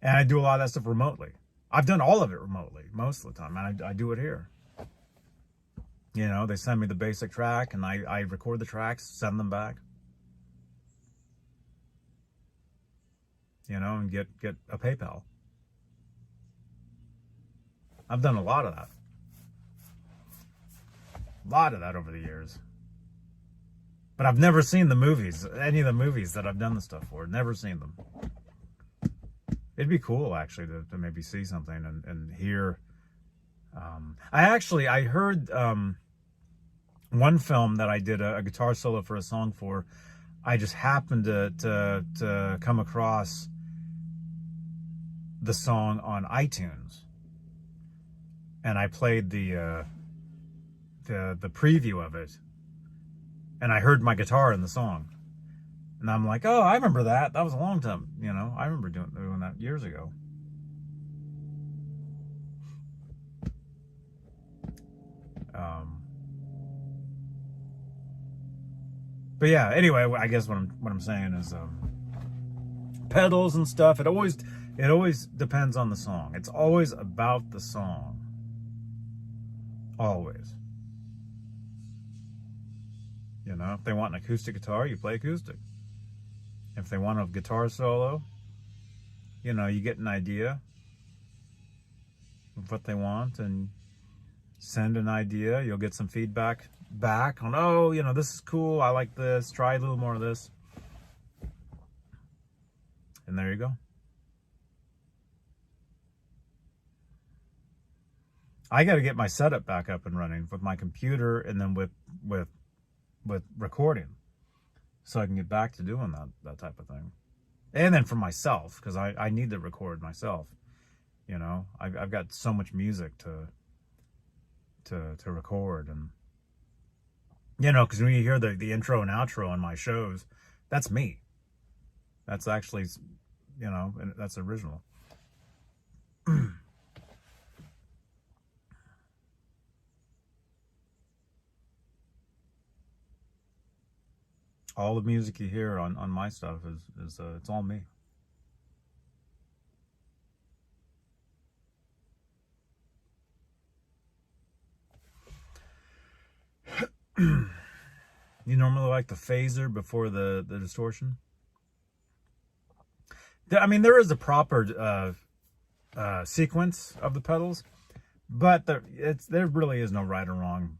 and I do a lot of that stuff remotely. I've done all of it remotely most of the time, and I do it here. They send me the basic track, and I record the tracks, send them back. And get a PayPal. I've done a lot of that. A lot of that over the years. But I've never seen the movies, any of the movies that I've done the stuff for. Never seen them. It'd be cool, actually, to maybe see something and hear. I heard one film that I did a guitar solo for a song for. I just happened to come across the song on iTunes, and I played the preview of it, and I heard my guitar in the song, and I'm like, oh, I remember that. That was a long time, I remember doing that years ago. But yeah, anyway, I guess what I'm saying is pedals and stuff. It always depends on the song. It's always about the song. Always. If they want an acoustic guitar, you play acoustic. If they want a guitar solo, you get an idea of what they want and send an idea. You'll get some feedback back on, oh, this is cool. I like this. Try a little more of this. And there you go. I got to get my setup back up and running with my computer, and then with recording, so I can get back to doing that type of thing. And then for myself, because I need to record myself. I've got so much music to record, and because when you hear the intro and outro on my shows, that's me. That's actually, and that's original. All the music you hear on my stuff is it's all me. You normally like the phaser before the distortion? I mean, there is a proper sequence of the pedals, but there really is no right or wrong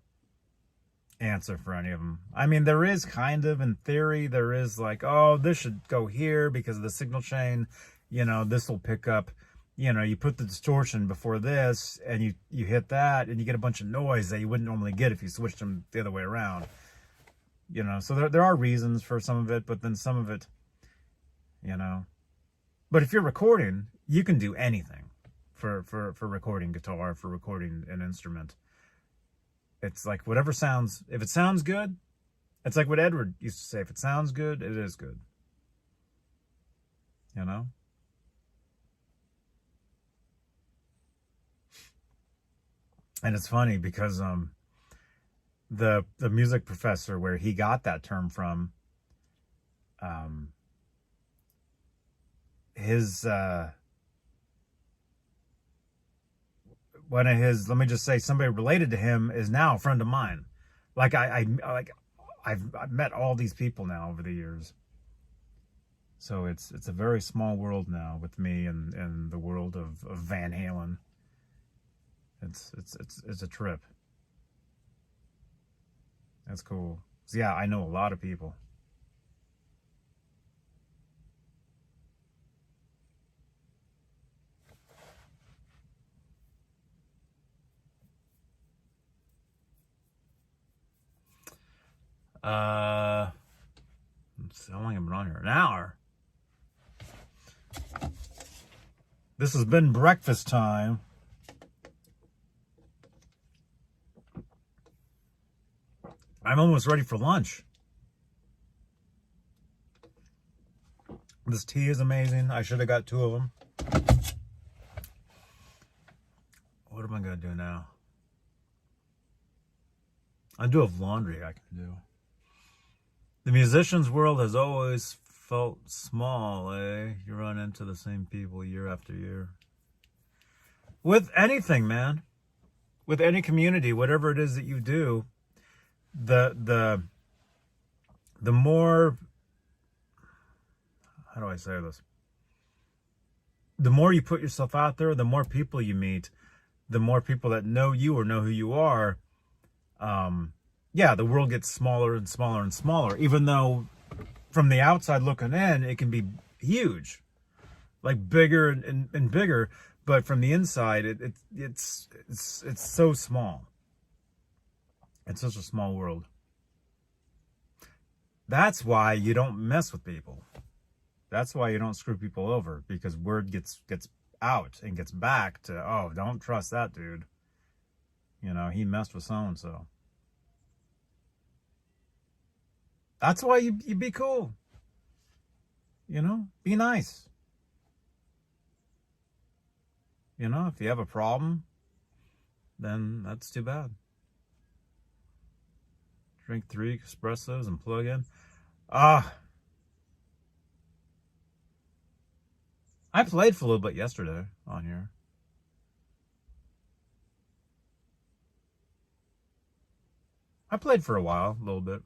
answer for any of them. I mean, there is kind of, in theory, there is like, oh, this should go here because of the signal chain. This will pick up. You put the distortion before this, and you hit that, and you get a bunch of noise that you wouldn't normally get if you switched them the other way around. So there are reasons for some of it, but then some of it, But if you're recording, you can do anything for recording guitar, for recording an instrument. It's like whatever sounds, if it sounds good, it's like what Edward used to say, if it sounds good, it is good. And it's funny because the music professor where he got that term from, his one of his, let me just say, somebody related to him is now a friend of mine. Like I've met all these people now over the years. So it's a very small world now with me and the world of Van Halen. It's a trip. That's cool. So yeah, I know a lot of people. Let's see, how long have I been on here? An hour. This has been breakfast time. I'm almost ready for lunch. This tea is amazing. I should have got 2 of them. What am I going to do now? I do have laundry I can do. The musician's world has always felt small, eh? You run into the same people year after year. With anything, man. With any community, whatever it is that you do, the more, how do I say this? The more you put yourself out there, the more people you meet, the more people that know you or know who you are, yeah, the world gets smaller and smaller and smaller, even though from the outside looking in, it can be huge, like bigger and bigger. But from the inside, it's so small. It's such a small world. That's why you don't mess with people. That's why you don't screw people over, because word gets out and gets back to, oh, don't trust that dude. You know, he messed with so-and-so. That's why you be cool. You know, be nice. You know, if you have a problem, then that's too bad. Drink 3 espressos and plug in. I played for a little bit yesterday on here. I played for a while, a little bit.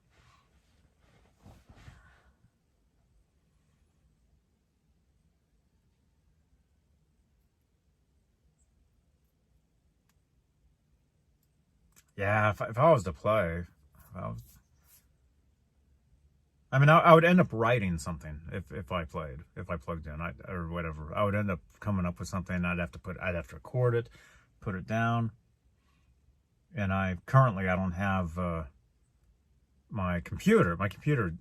Yeah, if I was to play, I would end up writing something if I played, if I plugged in, or whatever. I would end up coming up with something. I'd have to record it, put it down. And I don't have my computer. My computer,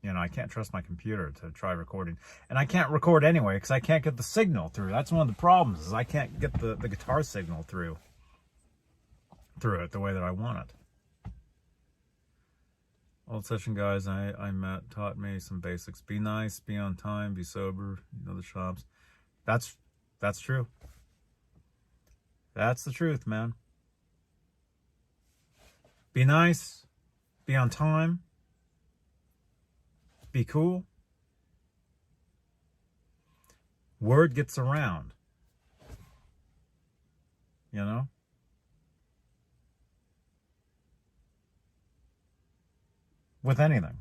you know, I can't trust my computer to try recording, and I can't record anyway because I can't get the signal through. That's one of the problems, is I can't get the guitar signal through it the way that I want it. Old session guys I met taught me some basics. Be nice, be on time, be sober, you know the shops. That's true. That's the truth, man. Be nice, be on time, be cool. Word gets around. You know? With anything.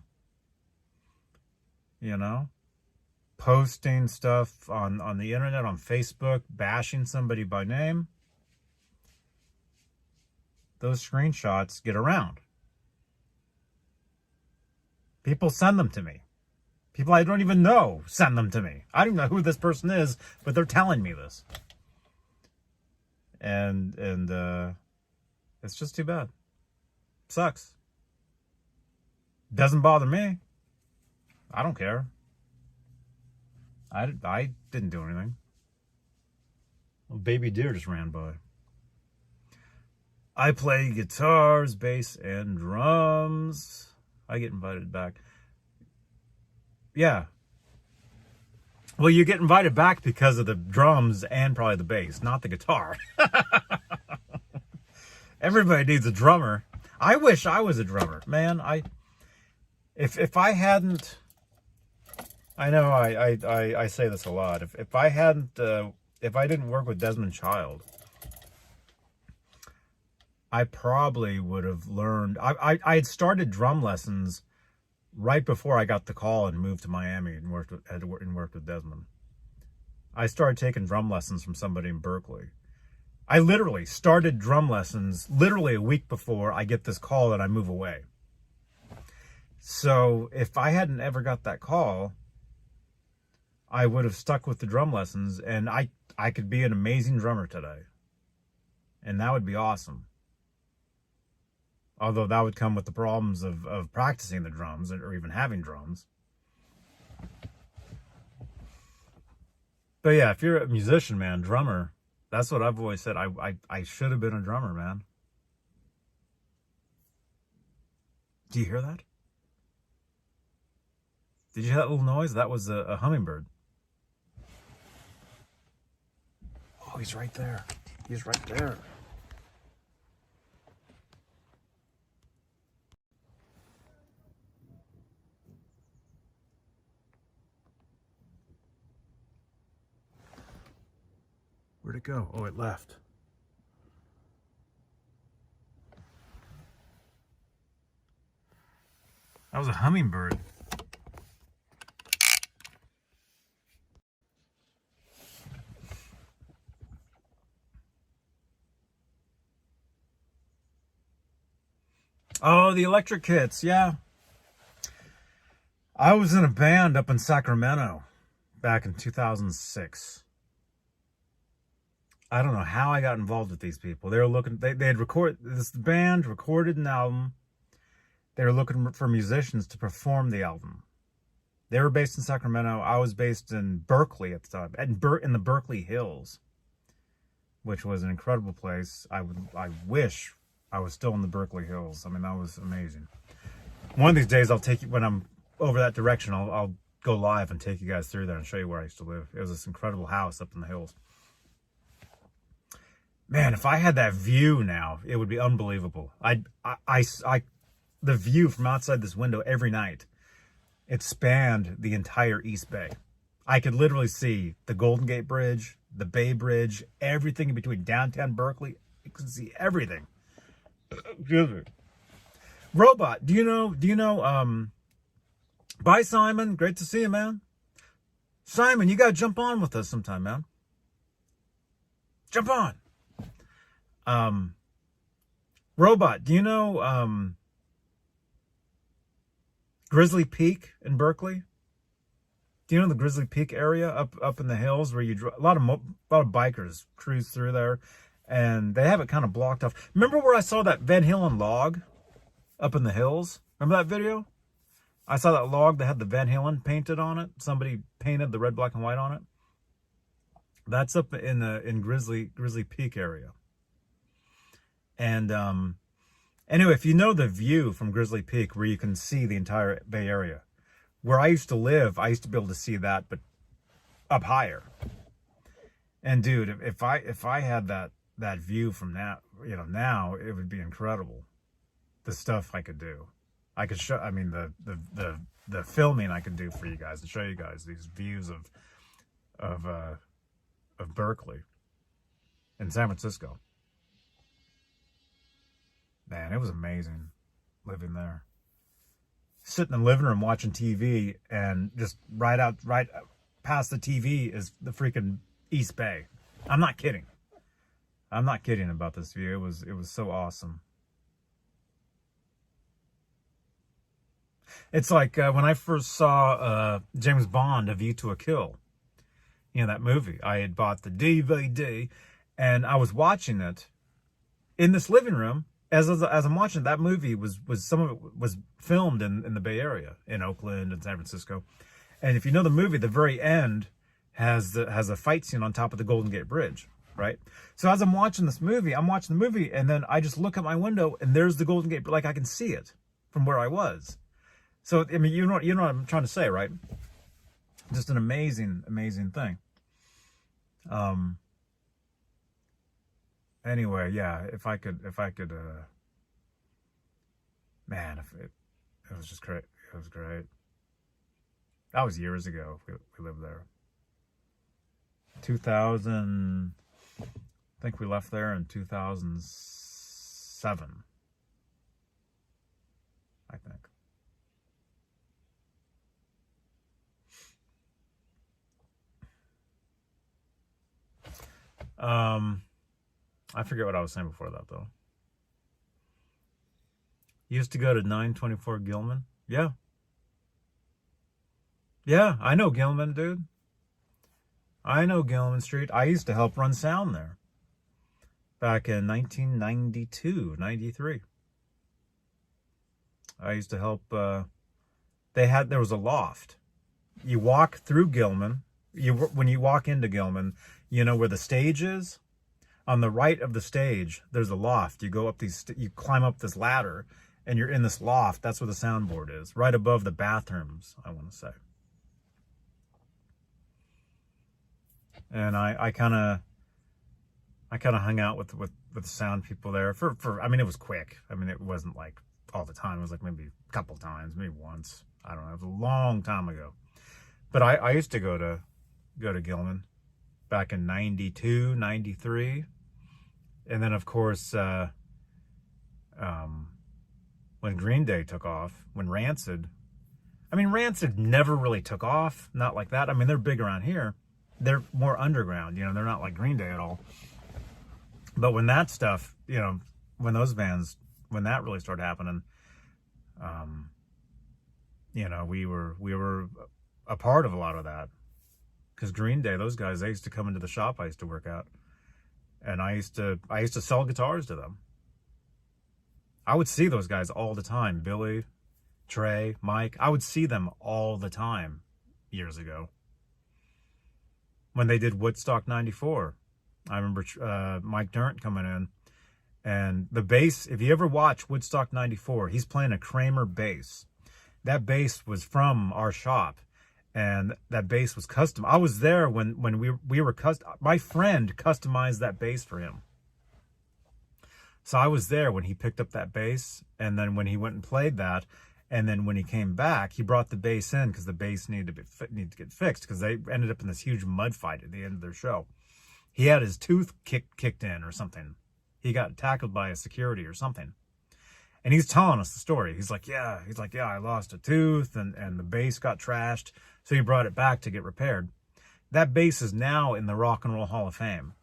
You know? Posting stuff on the internet, on Facebook, bashing somebody by name. Those screenshots get around. People send them to me. People I don't even know send them to me. I don't know who this person is, but they're telling me this. And it's just too bad. Sucks. Doesn't bother me. I don't care. I didn't do anything. A baby deer just ran by. I play guitars, bass, and drums. I get invited back. Yeah. Well, you get invited back because of the drums and probably the bass, not the guitar. Everybody needs a drummer. I wish I was a drummer, man. If I hadn't, I know I say this a lot. If I didn't work with Desmond Child, I probably would have learned. I had started drum lessons right before I got the call and moved to Miami and worked with Desmond. I started taking drum lessons from somebody in Berkeley. I literally started drum lessons literally a week before I get this call and I move away. So if I hadn't ever got that call, I would have stuck with the drum lessons, and I could be an amazing drummer today. And that would be awesome. Although that would come with the problems of practicing the drums or even having drums. But yeah, if you're a musician, man, drummer, that's what I've always said. I should have been a drummer, man. Do you hear that? Did you hear that little noise? That was a hummingbird. Oh, he's right there. He's right there. Where'd it go? Oh, it left. That was a hummingbird. Oh, the Electric Hits, yeah. I was in a band up in Sacramento back in 2006. I don't know how I got involved with these people. They were looking, they had recorded, this band recorded an album. They were looking for musicians to perform the album. They were based in Sacramento. I was based in Berkeley at the time, in the Berkeley Hills, which was an incredible place. I wish I was still in the Berkeley Hills. I mean, that was amazing. One of these days, I'll take you, when I'm over that direction, I'll go live and take you guys through there and show you where I used to live. It was this incredible house up in the hills. Man, if I had that view now, it would be unbelievable. The view from outside this window every night, it spanned the entire East Bay. I could literally see the Golden Gate Bridge, the Bay Bridge, everything in between downtown Berkeley. You could see everything. Excuse me. Robot, do you know, bye, Simon. Great to see you, man. Simon, you got to jump on with us sometime, man. Jump on. Robot, do you know, Grizzly Peak in Berkeley? Do you know the Grizzly Peak area up in the hills where a lot of bikers cruise through there, and they have it kind of blocked off. Remember where I saw that Van Halen log up in the hills? Remember that video? I saw that log that had the Van Halen painted on it. Somebody painted the red, black, and white on it. That's up in Grizzly Peak area. And anyway, if you know the view from Grizzly Peak, where you can see the entire Bay Area, where I used to live, I used to be able to see that, but up higher. And dude, if I had that view from now, it would be incredible. The stuff I could do, I could show. I mean, the filming I could do for you guys and show you guys these views of Berkeley and San Francisco. Man, it was amazing living there. Sitting in the living room watching TV, and just right past the TV is the freaking East Bay. I'm not kidding. I'm not kidding about this view. It was so awesome. It's like when I first saw James Bond, A View to a Kill. You know, that movie. I had bought the DVD, and I was watching it in this living room. As I'm watching, that movie was some of it was filmed in the Bay Area, in Oakland and San Francisco. And if you know the movie, the very end has a fight scene on top of the Golden Gate Bridge, right? So as I'm watching the movie, and then I just look at my window, and there's the Golden Gate, like I can see it from where I was. So I mean, you know what I'm trying to say, right? Just an amazing thing. Anyway, yeah, if I could, man, it was just great. It was great. That was years ago. We lived there. 2000, I think we left there in 2007. I think. I forget what I was saying before that, though. Used to go to 924 Gilman. Yeah. Yeah, I know Gilman, dude. I know Gilman Street. I used to help run sound there back in 1992, 93. I used to help, there was a loft. You walk through Gilman, When you walk into Gilman, you know where the stage is? On the right of the stage, there's a loft. You go up you climb up this ladder, and you're in this loft. That's where the soundboard is, right above the bathrooms, I want to say. And I kind of hung out with the sound people there I mean, it was quick. I mean, it wasn't like all the time. It was like maybe a couple times, maybe once. I don't know. It was a long time ago. But I used to go to Gilman back in 92, 93. And then, of course, when Green Day took off, when Rancid never really took off, not like that. I mean, they're big around here. They're more underground, you know, they're not like Green Day at all. But when that stuff, you know, when that really started happening, you know, we were a part of a lot of that. Because Green Day, those guys, they used to come into the shop I used to work at. And I used to sell guitars to them. I would see those guys all the time. Billy, Trey, Mike. I would see them all the time years ago. When they did Woodstock 94. I remember Mike Dirnt coming in. And the bass, if you ever watch Woodstock 94, he's playing a Kramer bass. That bass was from our shop. And that bass was custom. I was there when we were my friend customized that bass for him. So I was there when he picked up that bass, and then when he went and played that, and then when he came back, he brought the bass in because the bass needed to get fixed because they ended up in this huge mud fight at the end of their show. He had his tooth kicked in or something. He got tackled by a security or something. And he's telling us the story. He's like, yeah, I lost a tooth and the bass got trashed. So he brought it back to get repaired. That bass is now in the Rock and Roll Hall of Fame.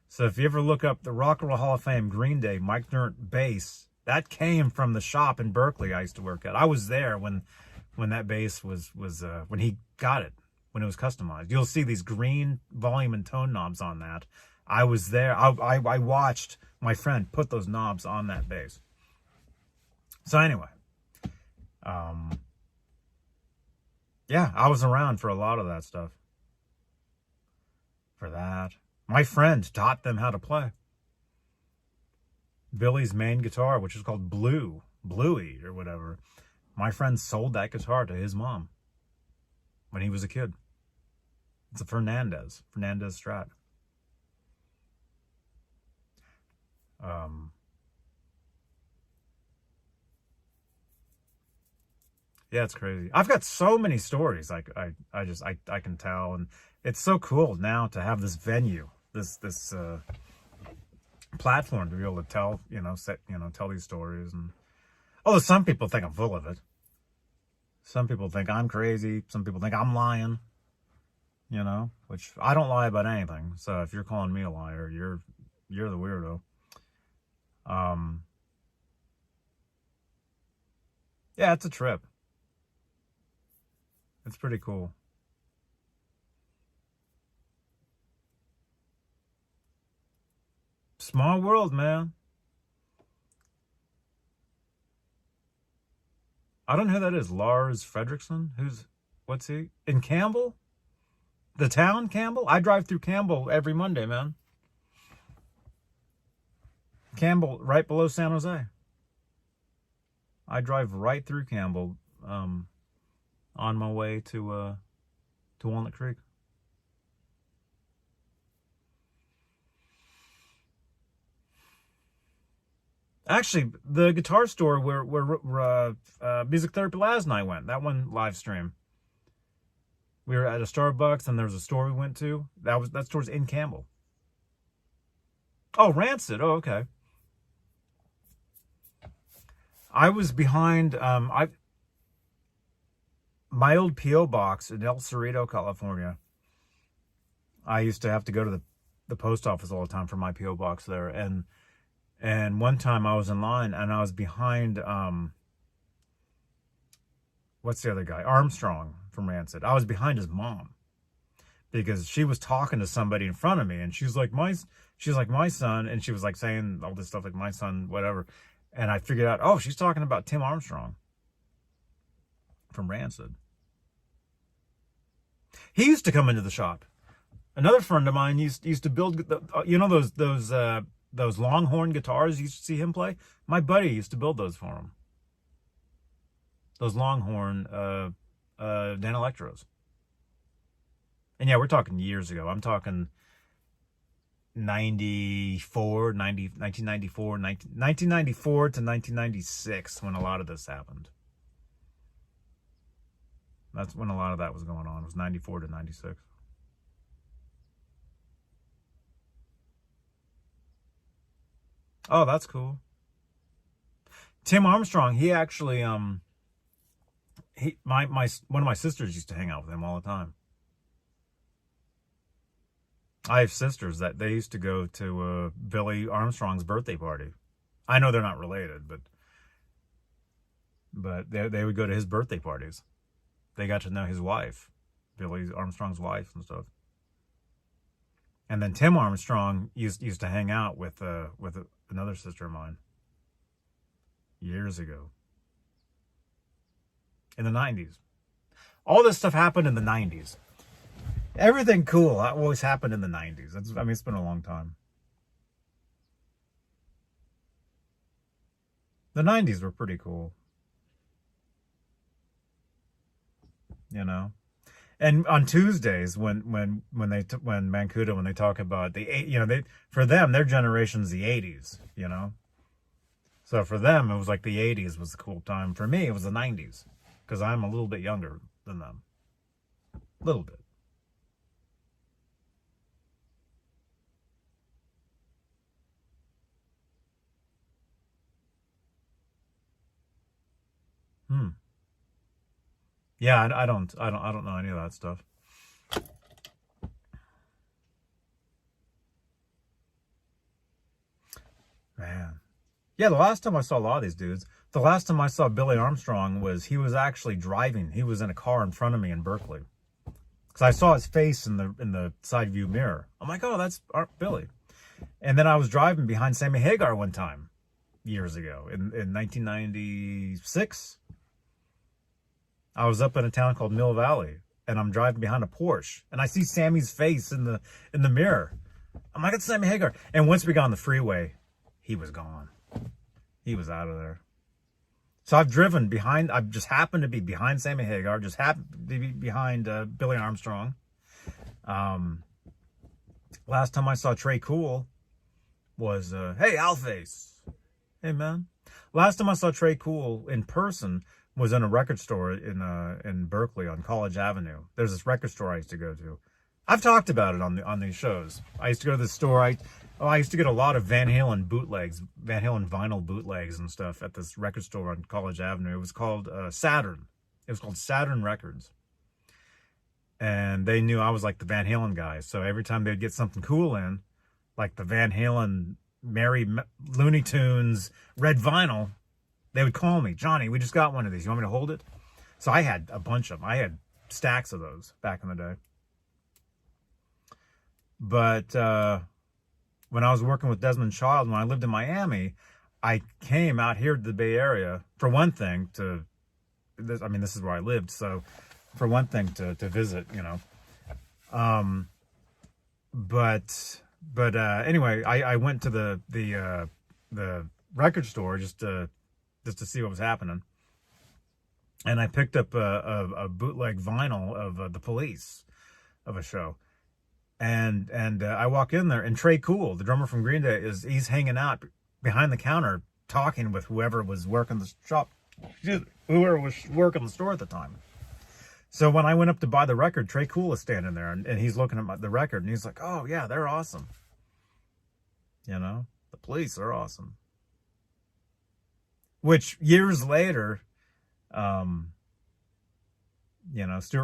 So if you ever look up the Rock and Roll Hall of Fame Green Day Mike Dirnt bass, that came from the shop in Berkeley I used to work at. I was there when that bass was when he got it, when it was customized. You'll see these green volume and tone knobs on that. I was there. I watched my friend put those knobs on that bass. So anyway, yeah, I was around for a lot of that stuff. For that. My friend taught them how to play. Billy's main guitar, which is called Bluey or whatever. My friend sold that guitar to his mom when he was a kid. It's a Fernandez Strat. Yeah, it's crazy. I've got so many stories I can tell, and it's so cool now to have this venue, this platform to be able to tell, tell these stories. And although some people think I'm full of it, some people think I'm crazy, some people think I'm lying, which I don't lie about anything. So if you're calling me a liar, you're the weirdo. Yeah, it's a trip. It's pretty cool. Small world, man. I don't know who that is. Lars Fredrickson? What's he? In Campbell? The town, Campbell? I drive through Campbell every Monday, man. Campbell, right below San Jose. I drive right through Campbell, on my way to Walnut Creek. Actually, the guitar store where Music Therapy Laz and I went, that one live stream. We were at a Starbucks, and there was a store we went to. That store's in Campbell. Oh, Rancid. Oh, okay. I was behind my old P.O. box in El Cerrito, California. I used to have to go to the post office all the time for my P.O. box there. And one time I was in line and I was behind, what's the other guy? Armstrong from Rancid. I was behind his mom because she was talking to somebody in front of me, and she's like, my son. And she was like saying all this stuff like my son, whatever. And I figured out, oh, she's talking about Tim Armstrong from Rancid. He used to come into the shop. Another friend of mine used to build those Longhorn guitars. You used to see him play. My buddy used to build those for him. Those Longhorn Dan Electros. And yeah, we're talking years ago. I'm talking 1994 to 1996 when a lot of this happened. That's when a lot of that was going on. It was 94 to 96. Oh, that's cool. Tim Armstrong, he actually my one of my sisters used to hang out with him all the time. I have sisters that they used to go to Billy Armstrong's birthday party. I know they're not related, but they would go to his birthday parties. They got to know his wife, Billy Armstrong's wife and stuff. And then Tim Armstrong used to hang out with another sister of mine years ago in the 90s. All this stuff happened in the 90s. Everything cool always happened in the 90s. It's been a long time. The 90s were pretty cool. You know? And on Tuesdays, when Mancuda, when they talk about for them, their generation's the 80s, you know? So for them, it was like the 80s was the cool time. For me, it was the 90s, because I'm a little bit younger than them. A little bit. Yeah, I don't know any of that stuff. Man. Yeah, the last time I saw a lot of these dudes, the last time I saw Billy Armstrong he was actually driving. He was in a car in front of me in Berkeley. Because I saw his face in the side view mirror. I'm like, oh, that's Billy. And then I was driving behind Sammy Hagar one time, years ago, in 1996. I was up in a town called Mill Valley, and I'm driving behind a Porsche, and I see Sammy's face in the mirror. I'm like, it's Sammy Hagar. And once we got on the freeway, he was gone. He was out of there. So I've just happened to be behind Sammy Hagar, just happened to be behind Billy Armstrong. Last time I saw Trey Cool was, hey, Alface. Hey, man. Last time I saw Trey Cool in person was in a record store in Berkeley on College Avenue. There's this record store I used to go to. I've talked about it on these shows. I used to go to this store. I used to get a lot of Van Halen bootlegs, Van Halen vinyl bootlegs and stuff at this record store on College Avenue. It was called Saturn. It was called Saturn Records. And they knew I was like the Van Halen guy. So every time they'd get something cool in, like the Van Halen Looney Tunes red vinyl, they would call me, Johnny, we just got one of these. You want me to hold it? So I had a bunch of them. I had stacks of those back in the day. But when I was working with Desmond Child, when I lived in Miami, I came out here to the Bay Area, for one thing, this is where I lived, so for one thing to visit, you know. But anyway, I went to the record store just to see what was happening. And I picked up a bootleg vinyl of The Police, of a show. And I walk in there, and Trey Cool, the drummer from Green Day, he's hanging out behind the counter talking with whoever was working the shop, whoever was working the store at the time. So when I went up to buy the record, Trey Cool is standing there, and he's looking at the record, and he's like, oh yeah, they're awesome. You know, The Police are awesome. Which years later, Stuart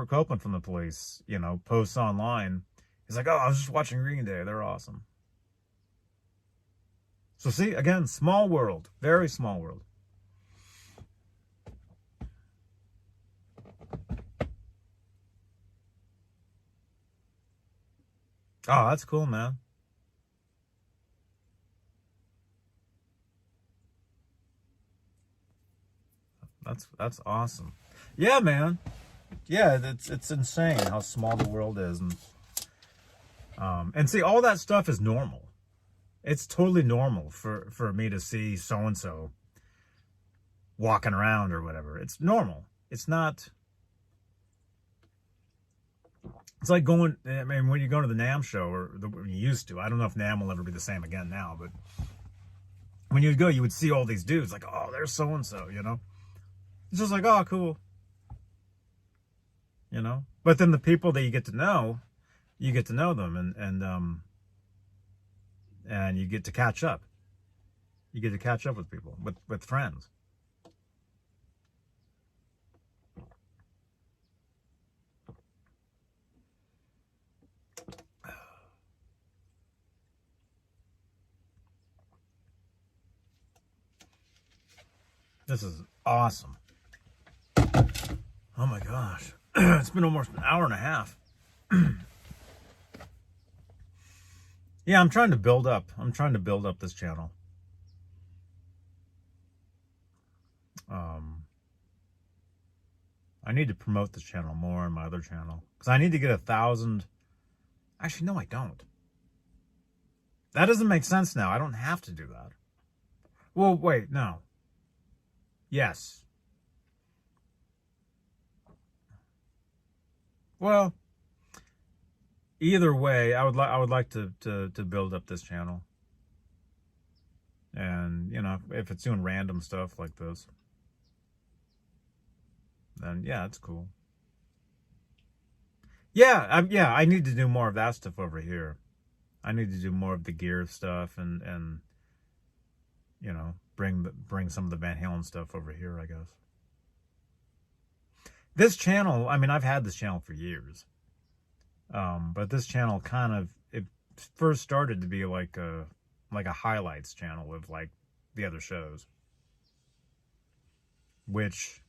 Copeland from The Police, posts online. He's like, oh, I was just watching Green Day. They're awesome. So see, again, small world. Very small world. Oh, that's cool, man. That's awesome. Yeah, man. Yeah, it's insane how small the world is, and see, all that stuff is normal. It's totally normal for me to see so and so walking around or whatever. It's normal. It's not. It's like going. I mean, when you go to the NAMM show, or when you used to. I don't know if NAMM will ever be the same again now, but when you'd go, you would see all these dudes like, oh, there's so and so. You know, it's just like, oh, cool. You know, but then the people that you get to know them, and you get to catch up. You get to catch up with people, with friends. This is awesome. Oh my gosh. It's been almost an hour and a half. Yeah, I'm trying to build up this channel. I need to promote this channel more on my other channel. Because I need to get 1,000. Actually, no, I don't. That doesn't make sense now. I don't have to do that. Well, wait, no. Yes. Well, either way, I would like to build up this channel. And, you know, if it's doing random stuff like this, then yeah, it's cool. Yeah, I need to do more of that stuff over here. I need to do more of the gear stuff and you know, bring some of the Van Halen stuff over here, I guess. This channel, I mean, I've had this channel for years. But this channel it first started to be like a highlights channel with like the other shows, which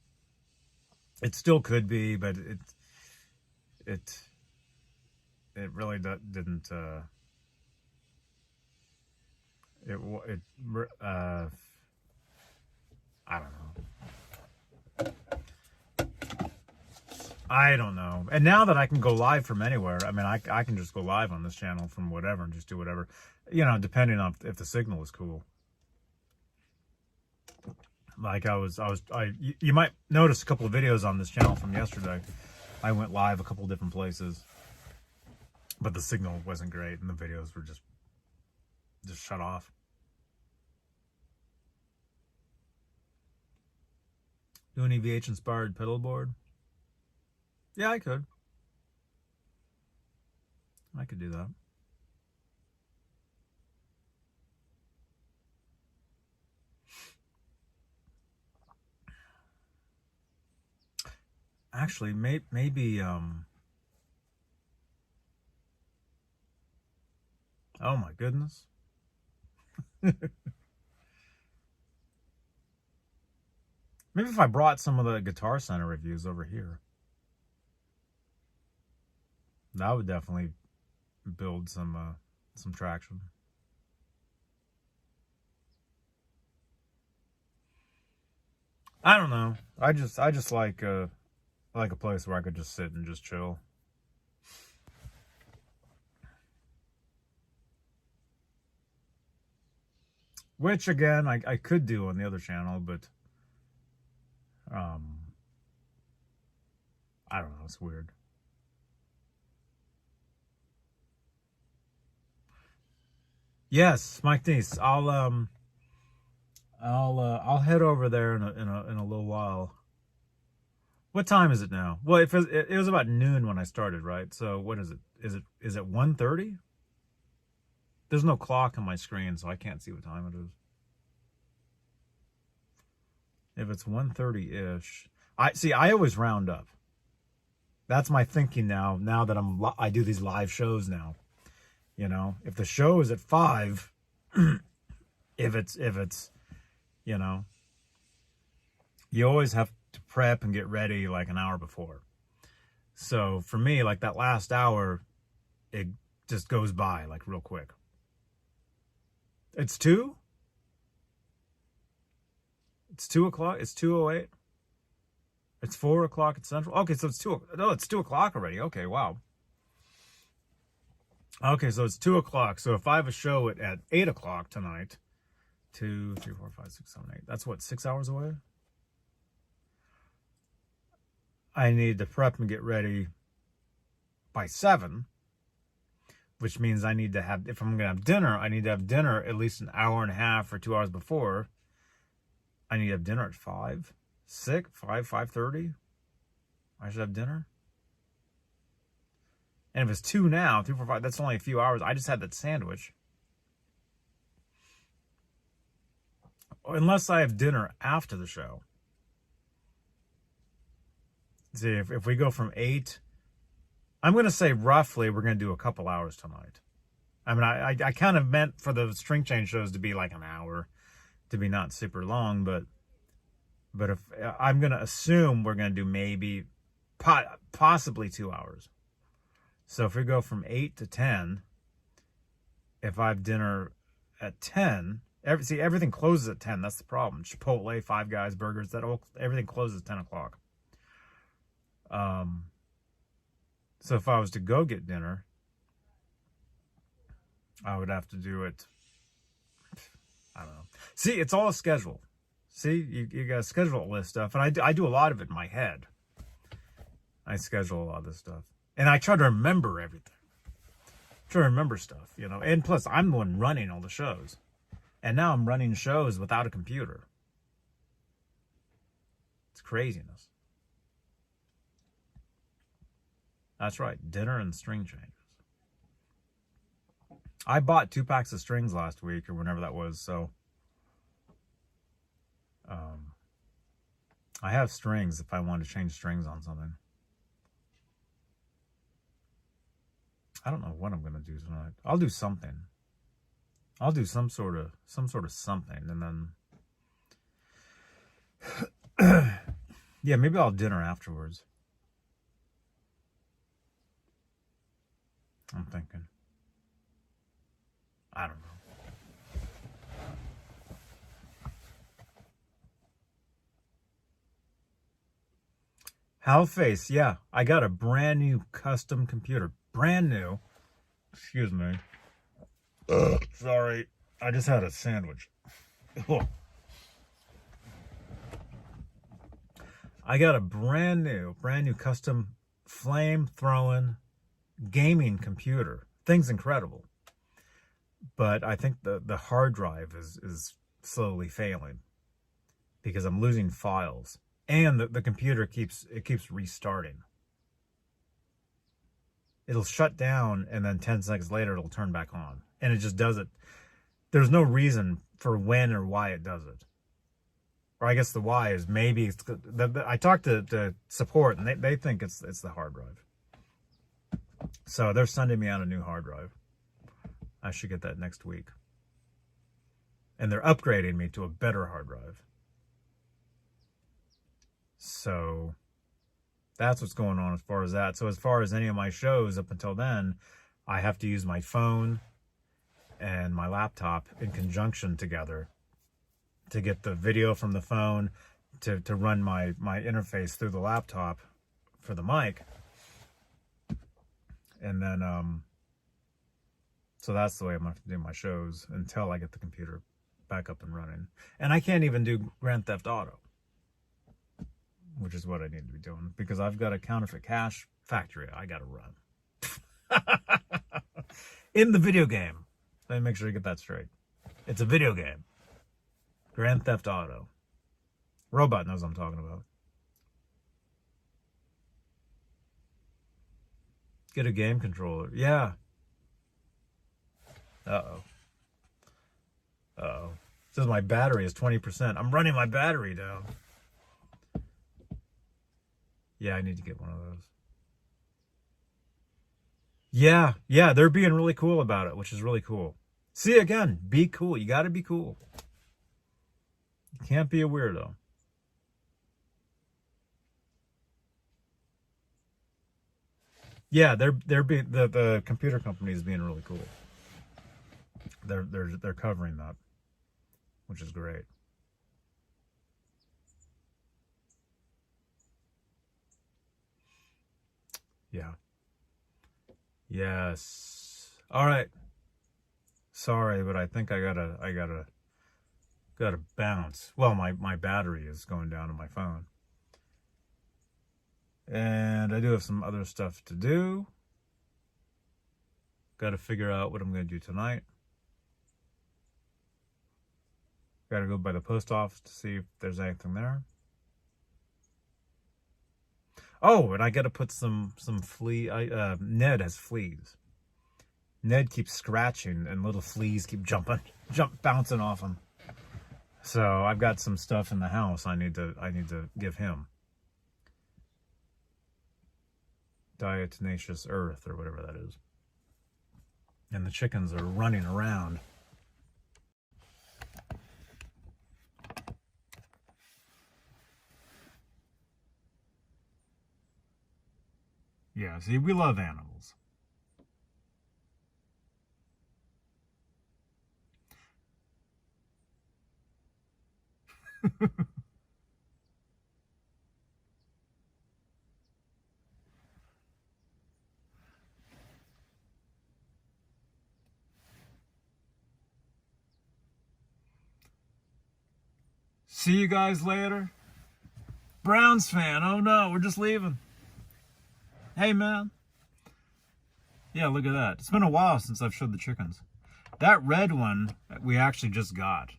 it still could be, but it really didn't. I don't know. I don't know. And now that I can go live from anywhere, I mean, I can just go live on this channel from whatever and just do whatever, you know, depending on if the signal is cool. Like you might notice a couple of videos on this channel from yesterday. I went live a couple of different places, but the signal wasn't great and the videos were just shut off. Do any VH inspired pedal board? Yeah, I could do that. Actually, maybe oh my goodness. Maybe if I brought some of the Guitar Center reviews over here, that would definitely build some traction. I don't know. I just like a place where I could just sit and just chill. Which again, I could do on the other channel, but I don't know, it's weird. Yes, Mike Deese. I'll head over there in a little while. What time is it now? Well, it was about noon when I started, right? So what is it? Is it 1:30? There's no clock on my screen, so I can't see what time it is. If it's 1:30-ish, I always round up. That's my thinking now. Now that I do these live shows now, you know, if the show is at 5, if it's, you know, you always have to prep and get ready like an hour before. So for me, like that last hour, it just goes by like real quick. It's 2? It's 2 o'clock? It's 2:08? It's 4 o'clock at Central. Okay, so it's 2. No, it's 2 o'clock already. Okay, wow. Okay, so it's 2 o'clock. So if I have a show at 8 o'clock tonight, 2, 3, 4, 5, 6, 7, 8. That's what, 6 hours away? I need to prep and get ready by 7, which means I need to have, if I'm going to have dinner, I need to have dinner at least an hour and a half or 2 hours before. I need to have dinner at 5, 6, 5, 5:30. I should have dinner. And if it's 2 now, 3, 4, 5, that's only a few hours. I just had that sandwich. Unless I have dinner after the show. See, if we go from 8, I'm going to say roughly we're going to do a couple hours tonight. I mean, I kind of meant for the string change shows to be like an hour, to be not super long, but if I'm going to assume we're going to do maybe possibly 2 hours. So if we go from 8 to 10, if I have dinner at 10, everything closes at 10. That's the problem. Chipotle, Five Guys, burgers, everything closes at 10 o'clock. So if I was to go get dinner, I would have to do it, I don't know. See, it's all a schedule. See, you got to schedule all this stuff. And I do a lot of it in my head. I schedule a lot of this stuff. And I try to remember everything. Try to remember stuff, you know. And plus, I'm the one running all the shows. And now I'm running shows without a computer. It's craziness. That's right, dinner and string changes. I bought 2 packs of strings last week or whenever that was, so I have strings if I want to change strings on something. I don't know what I'm going to do tonight. I'll do something. I'll do some sort of something, and then yeah, maybe I'll have dinner afterwards. I'm thinking. I don't know. Halface, yeah. I got a brand new custom computer. Brand new. Excuse me. Sorry. I just had a sandwich. Oh. I got a brand new custom flame-throwing gaming computer. Thing's incredible. But I think the hard drive is slowly failing because I'm losing files. And the computer keeps restarting. It'll shut down and then 10 seconds later it'll turn back on. And it just does it. There's no reason for when or why it does it. Or I guess the why is maybe it's, I talked to support and they think it's the hard drive. So they're sending me out a new hard drive. I should get that next week. And they're upgrading me to a better hard drive. So that's what's going on as far as that. So as far as any of my shows up until then, I have to use my phone and my laptop in conjunction together to get the video from the phone to run my interface through the laptop for the mic. And then, so that's the way I'm going to have to do my shows until I get the computer back up and running. And I can't even do Grand Theft Auto, which is what I need to be doing because I've got a counterfeit cash factory I got to run. In the video game. Let me make sure you get that straight. It's a video game. Grand Theft Auto. Robot knows what I'm talking about. Get a game controller. Yeah. Uh-oh. Uh-oh. It says my battery is 20%. I'm running my battery down. Yeah, I need to get one of those. Yeah, they're being really cool about it, which is really cool. See, again, be cool. You got to be cool. You can't be a weirdo. Yeah, they're being the computer company is being really cool. They're covering that, which is great. Yeah. Yes. All right. Sorry, but I think I gotta bounce. Well, my battery is going down on my phone. And I do have some other stuff to do. Got to figure out what I'm going to do tonight. Got to go by the post office to see if there's anything there. Oh, and I got to put some flea. Ned has fleas. Ned keeps scratching, and little fleas keep bouncing off him. So I've got some stuff in the house I need to give him. Diatomaceous earth or whatever that is. And the chickens are running around. Yeah, see, we love animals. See you guys later. Browns fan, oh no, we're just leaving. Hey man. Yeah, look at that. It's been a while since I've showed the chickens. That red one we actually just got.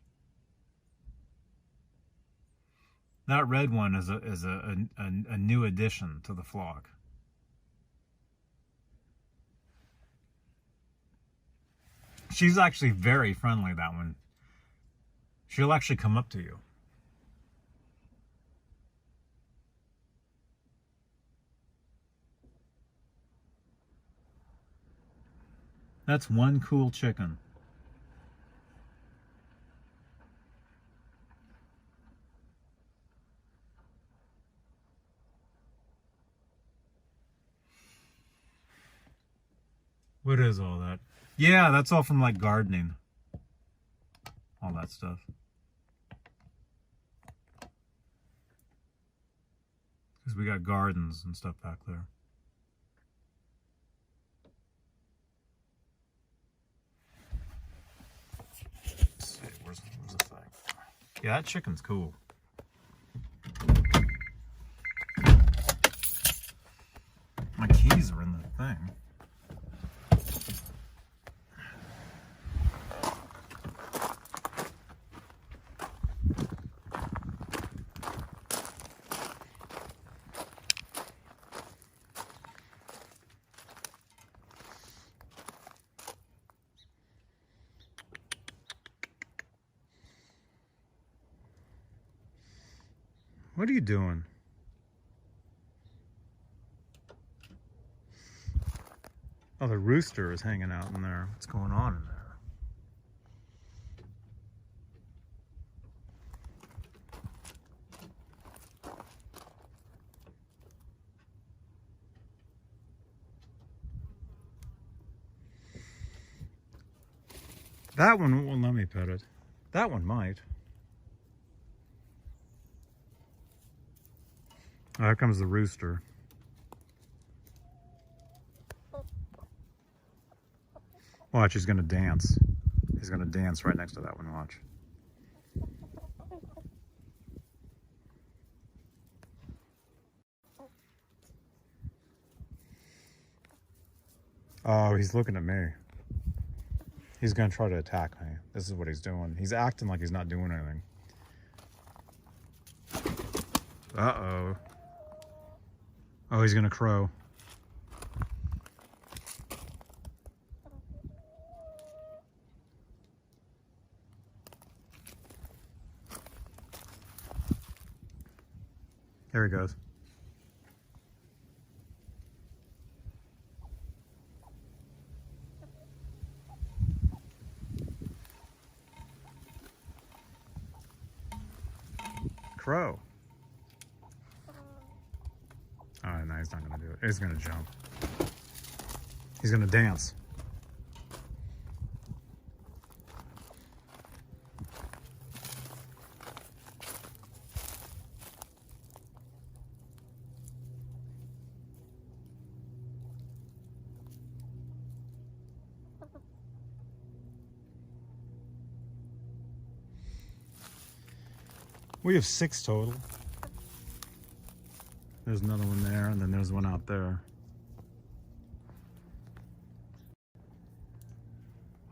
That red one is a new addition to the flock. She's actually very friendly, that one. She'll actually come up to you. That's one cool chicken. What is all that? Yeah, that's all from like gardening. All that stuff. Because we got gardens and stuff back there. Let's see, where's the thing? Yeah, that chicken's cool. My keys are in the thing. What are you doing? Oh, the rooster is hanging out in there. What's going on in there? That one won't let me pet it. That one might. Oh, here comes the rooster. Watch, he's gonna dance. He's gonna dance right next to that one, watch. Oh, he's looking at me. He's gonna try to attack me. This is what he's doing. He's acting like he's not doing anything. Uh-oh. Oh, he's gonna crow. There he goes. Crow. Oh, no, he's not gonna do it. He's gonna jump. He's gonna dance. We have 6 total. There's another one there, and then there's one out there.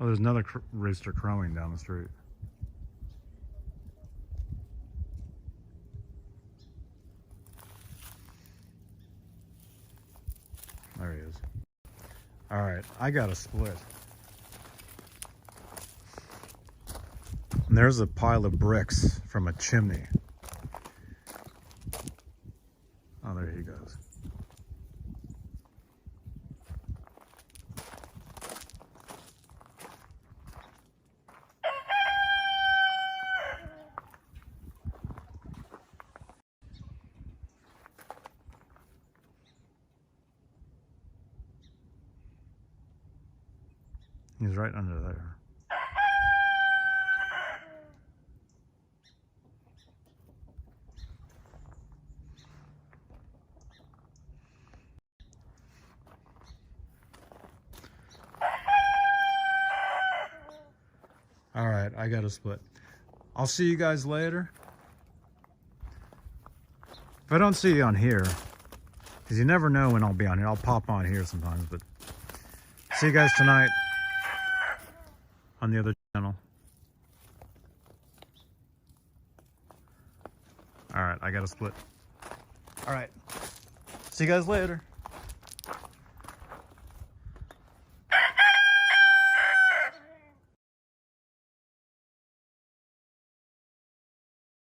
Oh, there's another rooster crowing down the street. There he is. All right, I got a split. And there's a pile of bricks from a chimney. Oh, there he goes. He's right under there. All right, I got a split. I'll see you guys later. If I don't see you on here, because you never know when I'll be on here. I'll pop on here sometimes, but see you guys tonight on the other channel. All right, I got a split. All right, see you guys later.